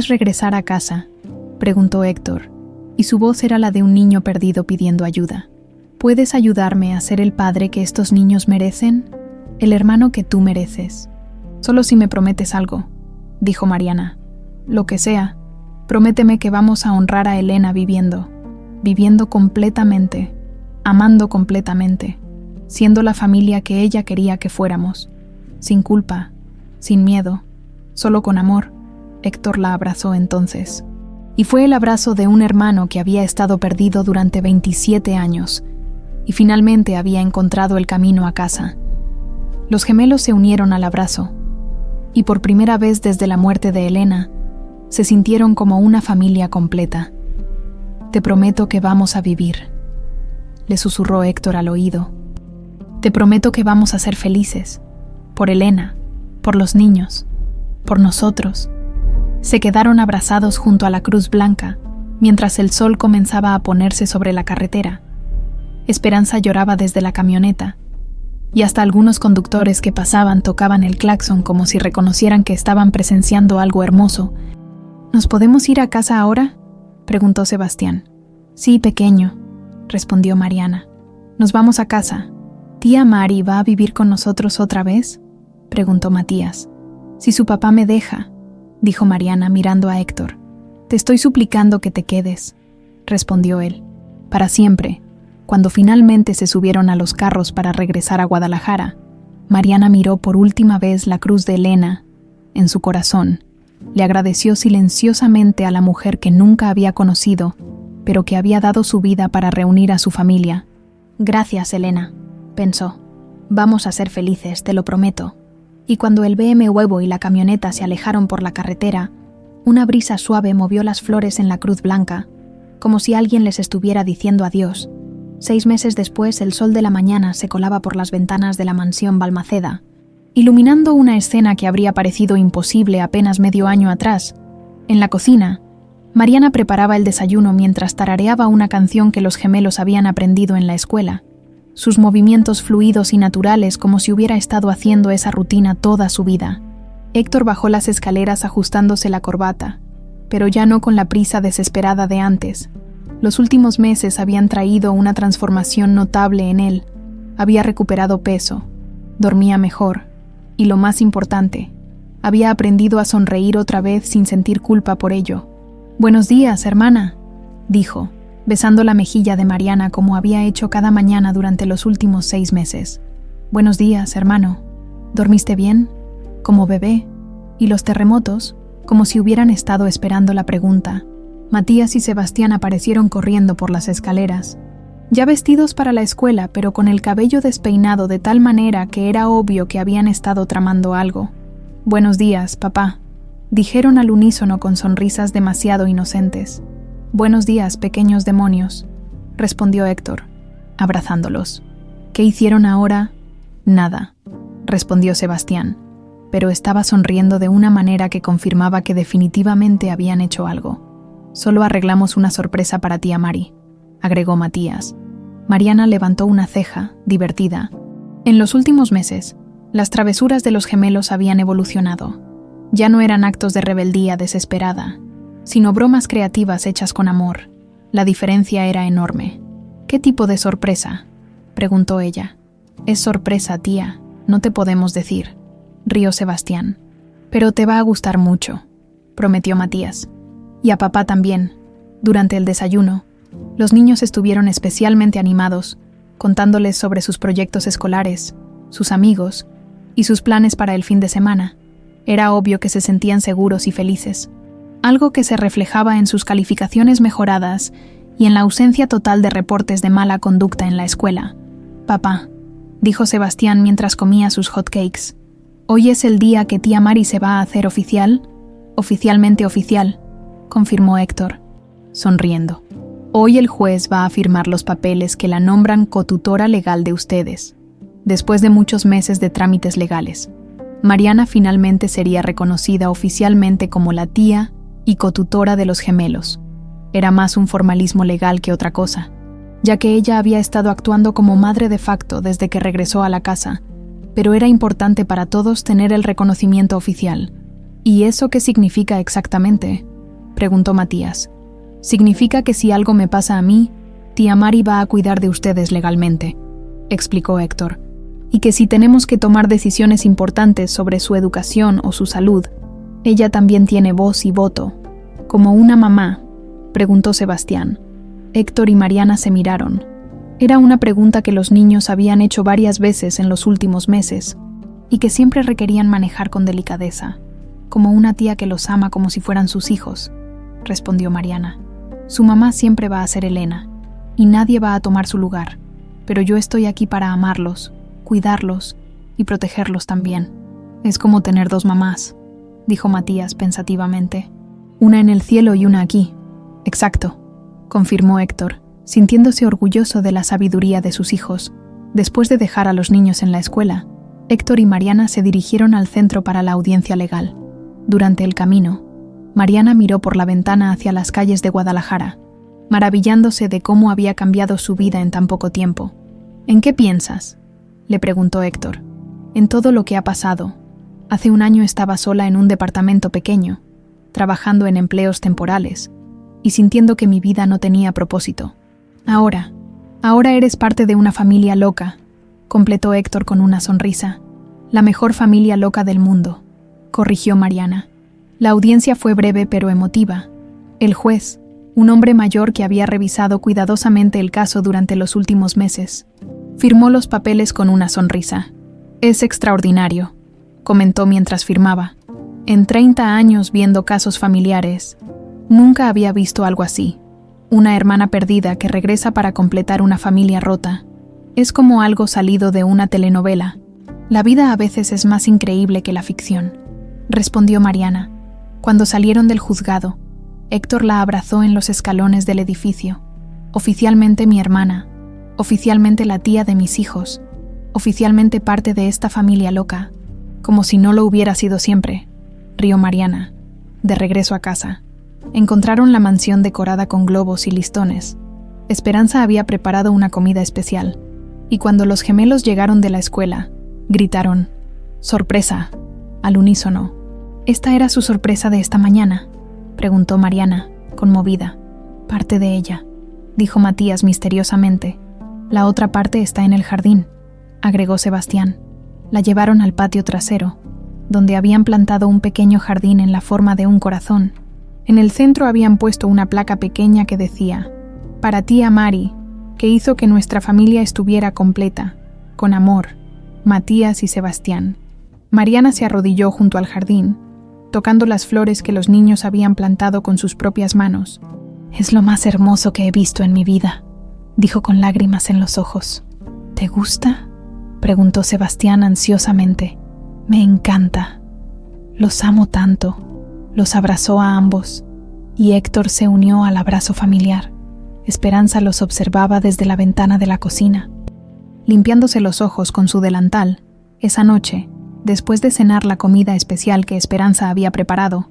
regresar a casa?», preguntó Héctor, y su voz era la de un niño perdido pidiendo ayuda. «¿Puedes ayudarme a ser el padre que estos niños merecen? El hermano que tú mereces. Solo si me prometes algo», dijo Mariana. «Lo que sea. Prométeme que vamos a honrar a Elena viviendo completamente, amando completamente, siendo la familia que ella quería que fuéramos, sin culpa, sin miedo, solo con amor». Héctor la abrazó entonces. Y fue el abrazo de un hermano que había estado perdido durante 27 años y finalmente había encontrado el camino a casa. Los gemelos se unieron al abrazo, y por primera vez desde la muerte de Elena, se sintieron como una familia completa. «Te prometo que vamos a vivir», le susurró Héctor al oído. «Te prometo que vamos a ser felices, por Elena, por los niños, por nosotros». Se quedaron abrazados junto a la Cruz Blanca, mientras el sol comenzaba a ponerse sobre la carretera. Esperanza lloraba desde la camioneta, y hasta algunos conductores que pasaban tocaban el claxon como si reconocieran que estaban presenciando algo hermoso. «¿Nos podemos ir a casa ahora?», preguntó Sebastián. «Sí, pequeño», respondió Mariana. «Nos vamos a casa». «¿Tía Mari va a vivir con nosotros otra vez?», preguntó Matías. «Si su papá me deja», dijo Mariana mirando a Héctor. «Te estoy suplicando que te quedes», respondió él. Para siempre. Cuando finalmente se subieron a los carros para regresar a Guadalajara, Mariana miró por última vez la cruz de Elena en su corazón. Le agradeció silenciosamente a la mujer que nunca había conocido, pero que había dado su vida para reunir a su familia. «Gracias, Elena», pensó. «Vamos a ser felices, te lo prometo». Y cuando el BMW y la camioneta se alejaron por la carretera, una brisa suave movió las flores en la Cruz Blanca, como si alguien les estuviera diciendo adiós. 6 meses después, el sol de la mañana se colaba por las ventanas de la mansión Balmaceda, iluminando una escena que habría parecido imposible apenas medio año atrás. En la cocina, Mariana preparaba el desayuno mientras tarareaba una canción que los gemelos habían aprendido en la escuela. Sus movimientos fluidos y naturales, como si hubiera estado haciendo esa rutina toda su vida. Héctor bajó las escaleras ajustándose la corbata, pero ya no con la prisa desesperada de antes. Los últimos meses habían traído una transformación notable en él. Había recuperado peso, dormía mejor, y lo más importante, había aprendido a sonreír otra vez sin sentir culpa por ello. «Buenos días, hermana», dijo, besando la mejilla de Mariana como había hecho cada mañana durante los últimos 6 meses. «Buenos días, hermano. ¿Dormiste bien? Como bebé». Y los terremotos, como si hubieran estado esperando la pregunta. Matías y Sebastián aparecieron corriendo por las escaleras, ya vestidos para la escuela, pero con el cabello despeinado de tal manera que era obvio que habían estado tramando algo. «Buenos días, papá», dijeron al unísono con sonrisas demasiado inocentes. «Buenos días, pequeños demonios», respondió Héctor, abrazándolos. «¿Qué hicieron ahora?». «Nada», respondió Sebastián, pero estaba sonriendo de una manera que confirmaba que definitivamente habían hecho algo. «Solo arreglamos una sorpresa para tía Mari», agregó Matías. Mariana levantó una ceja, divertida. En los últimos meses, las travesuras de los gemelos habían evolucionado. Ya no eran actos de rebeldía desesperada, sino bromas creativas hechas con amor. La diferencia era enorme. «¿Qué tipo de sorpresa?», preguntó ella. «Es sorpresa, tía, no te podemos decir», rió Sebastián. «Pero te va a gustar mucho», prometió Matías. «Y a papá también». Durante el desayuno, los niños estuvieron especialmente animados, contándoles sobre sus proyectos escolares, sus amigos y sus planes para el fin de semana. Era obvio que se sentían seguros y felices, algo que se reflejaba en sus calificaciones mejoradas y en la ausencia total de reportes de mala conducta en la escuela. «Papá», dijo Sebastián mientras comía sus hotcakes, «¿hoy es el día que tía Mari se va a hacer oficial?». «Oficialmente oficial», confirmó Héctor, sonriendo. «Hoy el juez va a firmar los papeles que la nombran cotutora legal de ustedes, después de muchos meses de trámites legales. Mariana finalmente sería reconocida oficialmente como la tía y cotutora de los gemelos. Era más un formalismo legal que otra cosa, ya que ella había estado actuando como madre de facto desde que regresó a la casa, pero era importante para todos tener el reconocimiento oficial». «¿Y eso qué significa exactamente?», preguntó Matías. «Significa que si algo me pasa a mí, tía Mari va a cuidar de ustedes legalmente», explicó Héctor. «Y que si tenemos que tomar decisiones importantes sobre su educación o su salud, ella también tiene voz y voto». «¿Como una mamá?», preguntó Sebastián. Héctor y Mariana se miraron. Era una pregunta que los niños habían hecho varias veces en los últimos meses y que siempre requerían manejar con delicadeza. «Como una tía que los ama como si fueran sus hijos», respondió Mariana. «Su mamá siempre va a ser Elena, y nadie va a tomar su lugar, pero yo estoy aquí para amarlos, cuidarlos y protegerlos también. Es como tener dos mamás, dijo Matías pensativamente. Una en el cielo y una aquí. Exacto, confirmó Héctor, sintiéndose orgulloso de la sabiduría de sus hijos. Después de dejar a los niños en la escuela, Héctor y Mariana se dirigieron al centro para la audiencia legal. Durante el camino, Mariana miró por la ventana hacia las calles de Guadalajara, maravillándose de cómo había cambiado su vida en tan poco tiempo. ¿En qué piensas?, le preguntó Héctor. En todo lo que ha pasado. Hace un año estaba sola en un departamento pequeño, trabajando en empleos temporales, y sintiendo que mi vida no tenía propósito. Ahora eres parte de una familia loca, completó Héctor con una sonrisa. La mejor familia loca del mundo, corrigió Mariana. La audiencia fue breve pero emotiva. El juez, un hombre mayor que había revisado cuidadosamente el caso durante los últimos meses, firmó los papeles con una sonrisa. Es extraordinario, comentó mientras firmaba. En 30 años viendo casos familiares, nunca había visto algo así. Una hermana perdida que regresa para completar una familia rota. Es como algo salido de una telenovela. La vida a veces es más increíble que la ficción, respondió Mariana. Cuando salieron del juzgado, Héctor la abrazó en los escalones del edificio. Oficialmente mi hermana, oficialmente la tía de mis hijos, oficialmente parte de esta familia loca, como si no lo hubiera sido siempre, rió Mariana. De regreso a casa, encontraron la mansión decorada con globos y listones. Esperanza había preparado una comida especial, y cuando los gemelos llegaron de la escuela, gritaron, ¡sorpresa!, al unísono. ¿Esta era su sorpresa de esta mañana?, preguntó Mariana, conmovida. Parte de ella, dijo Matías misteriosamente. La otra parte está en el jardín, agregó Sebastián. La llevaron al patio trasero, donde habían plantado un pequeño jardín en la forma de un corazón. En el centro habían puesto una placa pequeña que decía, para tía Mari, que hizo que nuestra familia estuviera completa, con amor, Matías y Sebastián. Mariana se arrodilló junto al jardín, tocando las flores que los niños habían plantado con sus propias manos. Es lo más hermoso que he visto en mi vida, dijo con lágrimas en los ojos. ¿Te gusta?, preguntó Sebastián ansiosamente. Me encanta. Los amo tanto. Los abrazó a ambos, y Héctor se unió al abrazo familiar. Esperanza los observaba desde la ventana de la cocina. Limpiándose los ojos con su delantal, esa noche, después de cenar la comida especial que Esperanza había preparado,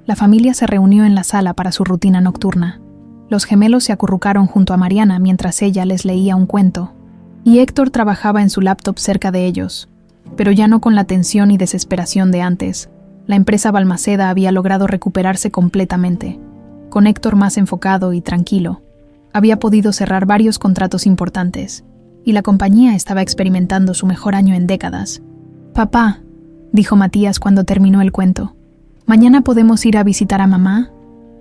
la familia se reunió en la sala para su rutina nocturna. Los gemelos se acurrucaron junto a Mariana mientras ella les leía un cuento, y Héctor trabajaba en su laptop cerca de ellos, pero ya no con la tensión y desesperación de antes. La empresa Balmaceda había logrado recuperarse completamente. Con Héctor más enfocado y tranquilo, había podido cerrar varios contratos importantes, y la compañía estaba experimentando su mejor año en décadas. Papá, dijo Matías cuando terminó el cuento, ¿mañana podemos ir a visitar a mamá?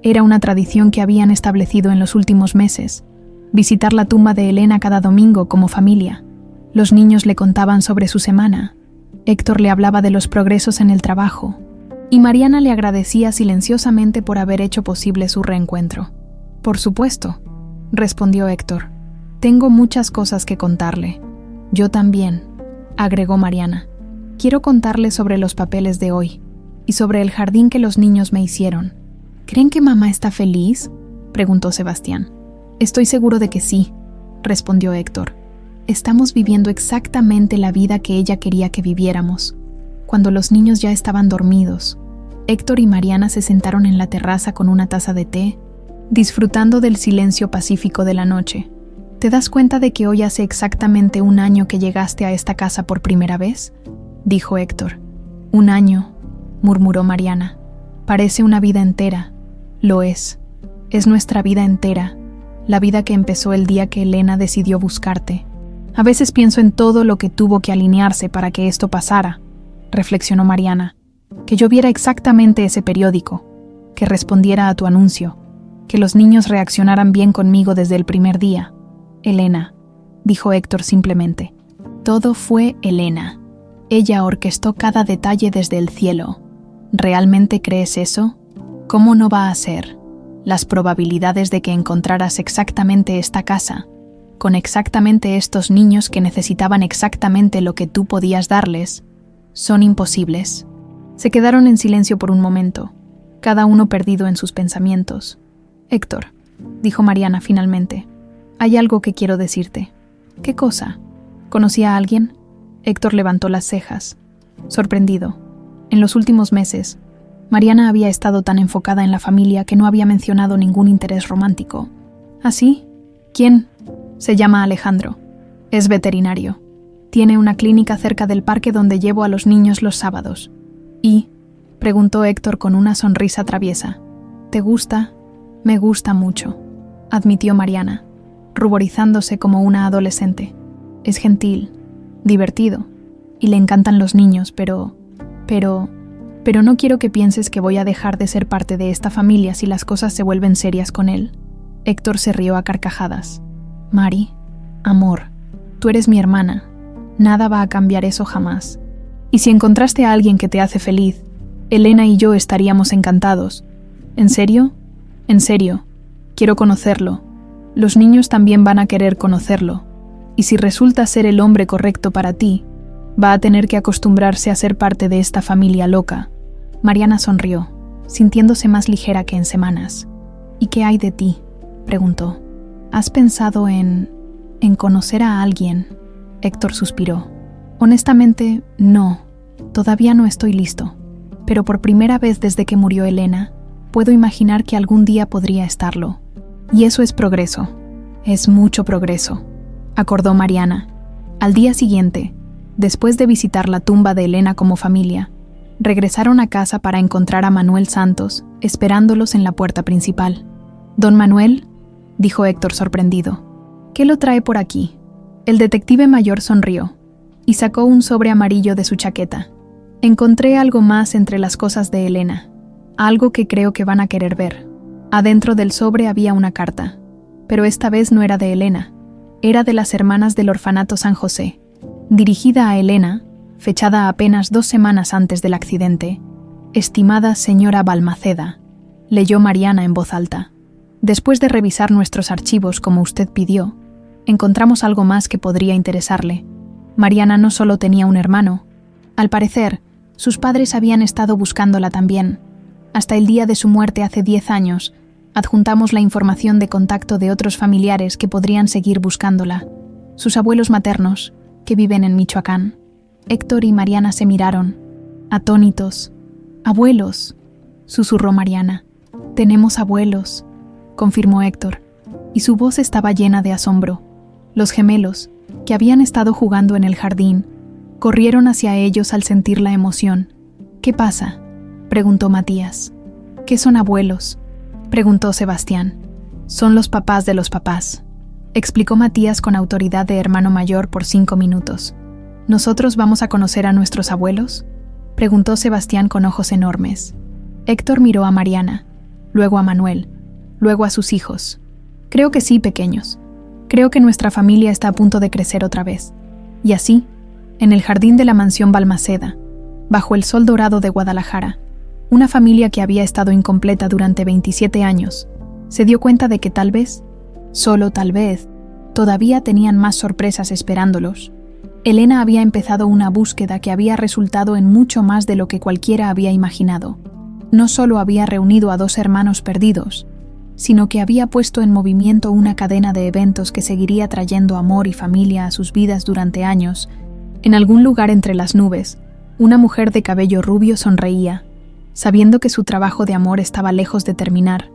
Era una tradición que habían establecido en los últimos meses, visitar la tumba de Elena cada domingo como familia. Los niños le contaban sobre su semana, Héctor le hablaba de los progresos en el trabajo, y Mariana le agradecía silenciosamente por haber hecho posible su reencuentro. Por supuesto, respondió Héctor. Tengo muchas cosas que contarle. Yo también, agregó Mariana. Quiero contarle sobre los papeles de hoy y sobre el jardín que los niños me hicieron. ¿Creen que mamá está feliz?, preguntó Sebastián. Estoy seguro de que sí, respondió Héctor. Estamos viviendo exactamente la vida que ella quería que viviéramos. Cuando los niños ya estaban dormidos, Héctor y Mariana se sentaron en la terraza con una taza de té, disfrutando del silencio pacífico de la noche. ¿Te das cuenta de que hoy hace exactamente un año que llegaste a esta casa por primera vez?, dijo Héctor. Un año, murmuró Mariana. Parece una vida entera. Lo es. Es nuestra vida entera. La vida que empezó el día que Elena decidió buscarte. A veces pienso en todo lo que tuvo que alinearse para que esto pasara, reflexionó Mariana. Que yo viera exactamente ese periódico, que respondiera a tu anuncio, que los niños reaccionaran bien conmigo desde el primer día. Elena, dijo Héctor simplemente. Todo fue Elena. Ella orquestó cada detalle desde el cielo. ¿Realmente crees eso? ¿Cómo no va a ser? Las probabilidades de que encontraras exactamente esta casa, con exactamente estos niños que necesitaban exactamente lo que tú podías darles, son imposibles. Se quedaron en silencio por un momento, cada uno perdido en sus pensamientos. Héctor, dijo Mariana finalmente, hay algo que quiero decirte. ¿Qué cosa? ¿Conocí a alguien? Héctor levantó las cejas, sorprendido. En los últimos meses, Mariana había estado tan enfocada en la familia que no había mencionado ningún interés romántico. ¿Ah, sí? ¿Quién? Se llama Alejandro. Es veterinario. Tiene una clínica cerca del parque donde llevo a los niños los sábados. ¿Y? Preguntó Héctor con una sonrisa traviesa. ¿Te gusta? Me gusta mucho, admitió Mariana, ruborizándose como una adolescente. Es gentil, divertido, y le encantan los niños, pero no quiero que pienses que voy a dejar de ser parte de esta familia si las cosas se vuelven serias con él. Héctor se rió a carcajadas. Mari, amor, tú eres mi hermana. Nada va a cambiar eso jamás. Y si encontraste a alguien que te hace feliz, Elena y yo estaríamos encantados. ¿En serio? En serio. Quiero conocerlo. Los niños también van a querer conocerlo. Y si resulta ser el hombre correcto para ti, va a tener que acostumbrarse a ser parte de esta familia loca. Mariana sonrió, sintiéndose más ligera que en semanas. ¿Y qué hay de ti?, preguntó. ¿Has pensado en conocer a alguien? Héctor suspiró. Honestamente, no. Todavía no estoy listo. Pero por primera vez desde que murió Elena, puedo imaginar que algún día podría estarlo. Y eso es progreso. Es mucho progreso, acordó Mariana. Al día siguiente, después de visitar la tumba de Elena como familia, regresaron a casa para encontrar a Manuel Santos, esperándolos en la puerta principal. «Don Manuel», dijo Héctor sorprendido, «¿qué lo trae por aquí?». El detective mayor sonrió y sacó un sobre amarillo de su chaqueta. «Encontré algo más entre las cosas de Elena, algo que creo que van a querer ver». Adentro del sobre había una carta, pero esta vez no era de Elena, era de las hermanas del orfanato San José, dirigida a Elena, fechada apenas 2 semanas antes del accidente. «Estimada señora Balmaceda», leyó Mariana en voz alta. «Después de revisar nuestros archivos como usted pidió, encontramos algo más que podría interesarle. Mariana no solo tenía un hermano. Al parecer, sus padres habían estado buscándola también. Hasta el día de su muerte hace 10 años, adjuntamos la información de contacto de otros familiares que podrían seguir buscándola. Sus abuelos maternos, que viven en Michoacán». Héctor y Mariana se miraron, atónitos. «Abuelos», susurró Mariana. «Tenemos abuelos», confirmó Héctor, y su voz estaba llena de asombro. Los gemelos, que habían estado jugando en el jardín, corrieron hacia ellos al sentir la emoción. «¿Qué pasa?», preguntó Matías. «¿Qué son abuelos?», preguntó Sebastián. «Son los papás de los papás», explicó Matías con autoridad de hermano mayor por 5 minutos. «¿Nosotros vamos a conocer a nuestros abuelos?», preguntó Sebastián con ojos enormes. Héctor miró a Mariana, luego a Manuel, luego a sus hijos. «Creo que sí, pequeños. Creo que nuestra familia está a punto de crecer otra vez». Y así, en el jardín de la mansión Balmaceda, bajo el sol dorado de Guadalajara, una familia que había estado incompleta durante 27 años, se dio cuenta de que tal vez, solo tal vez, todavía tenían más sorpresas esperándolos. Elena había empezado una búsqueda que había resultado en mucho más de lo que cualquiera había imaginado. No solo había reunido a 2 hermanos perdidos, sino que había puesto en movimiento una cadena de eventos que seguiría trayendo amor y familia a sus vidas durante años. En algún lugar entre las nubes, una mujer de cabello rubio sonreía, sabiendo que su trabajo de amor estaba lejos de terminar,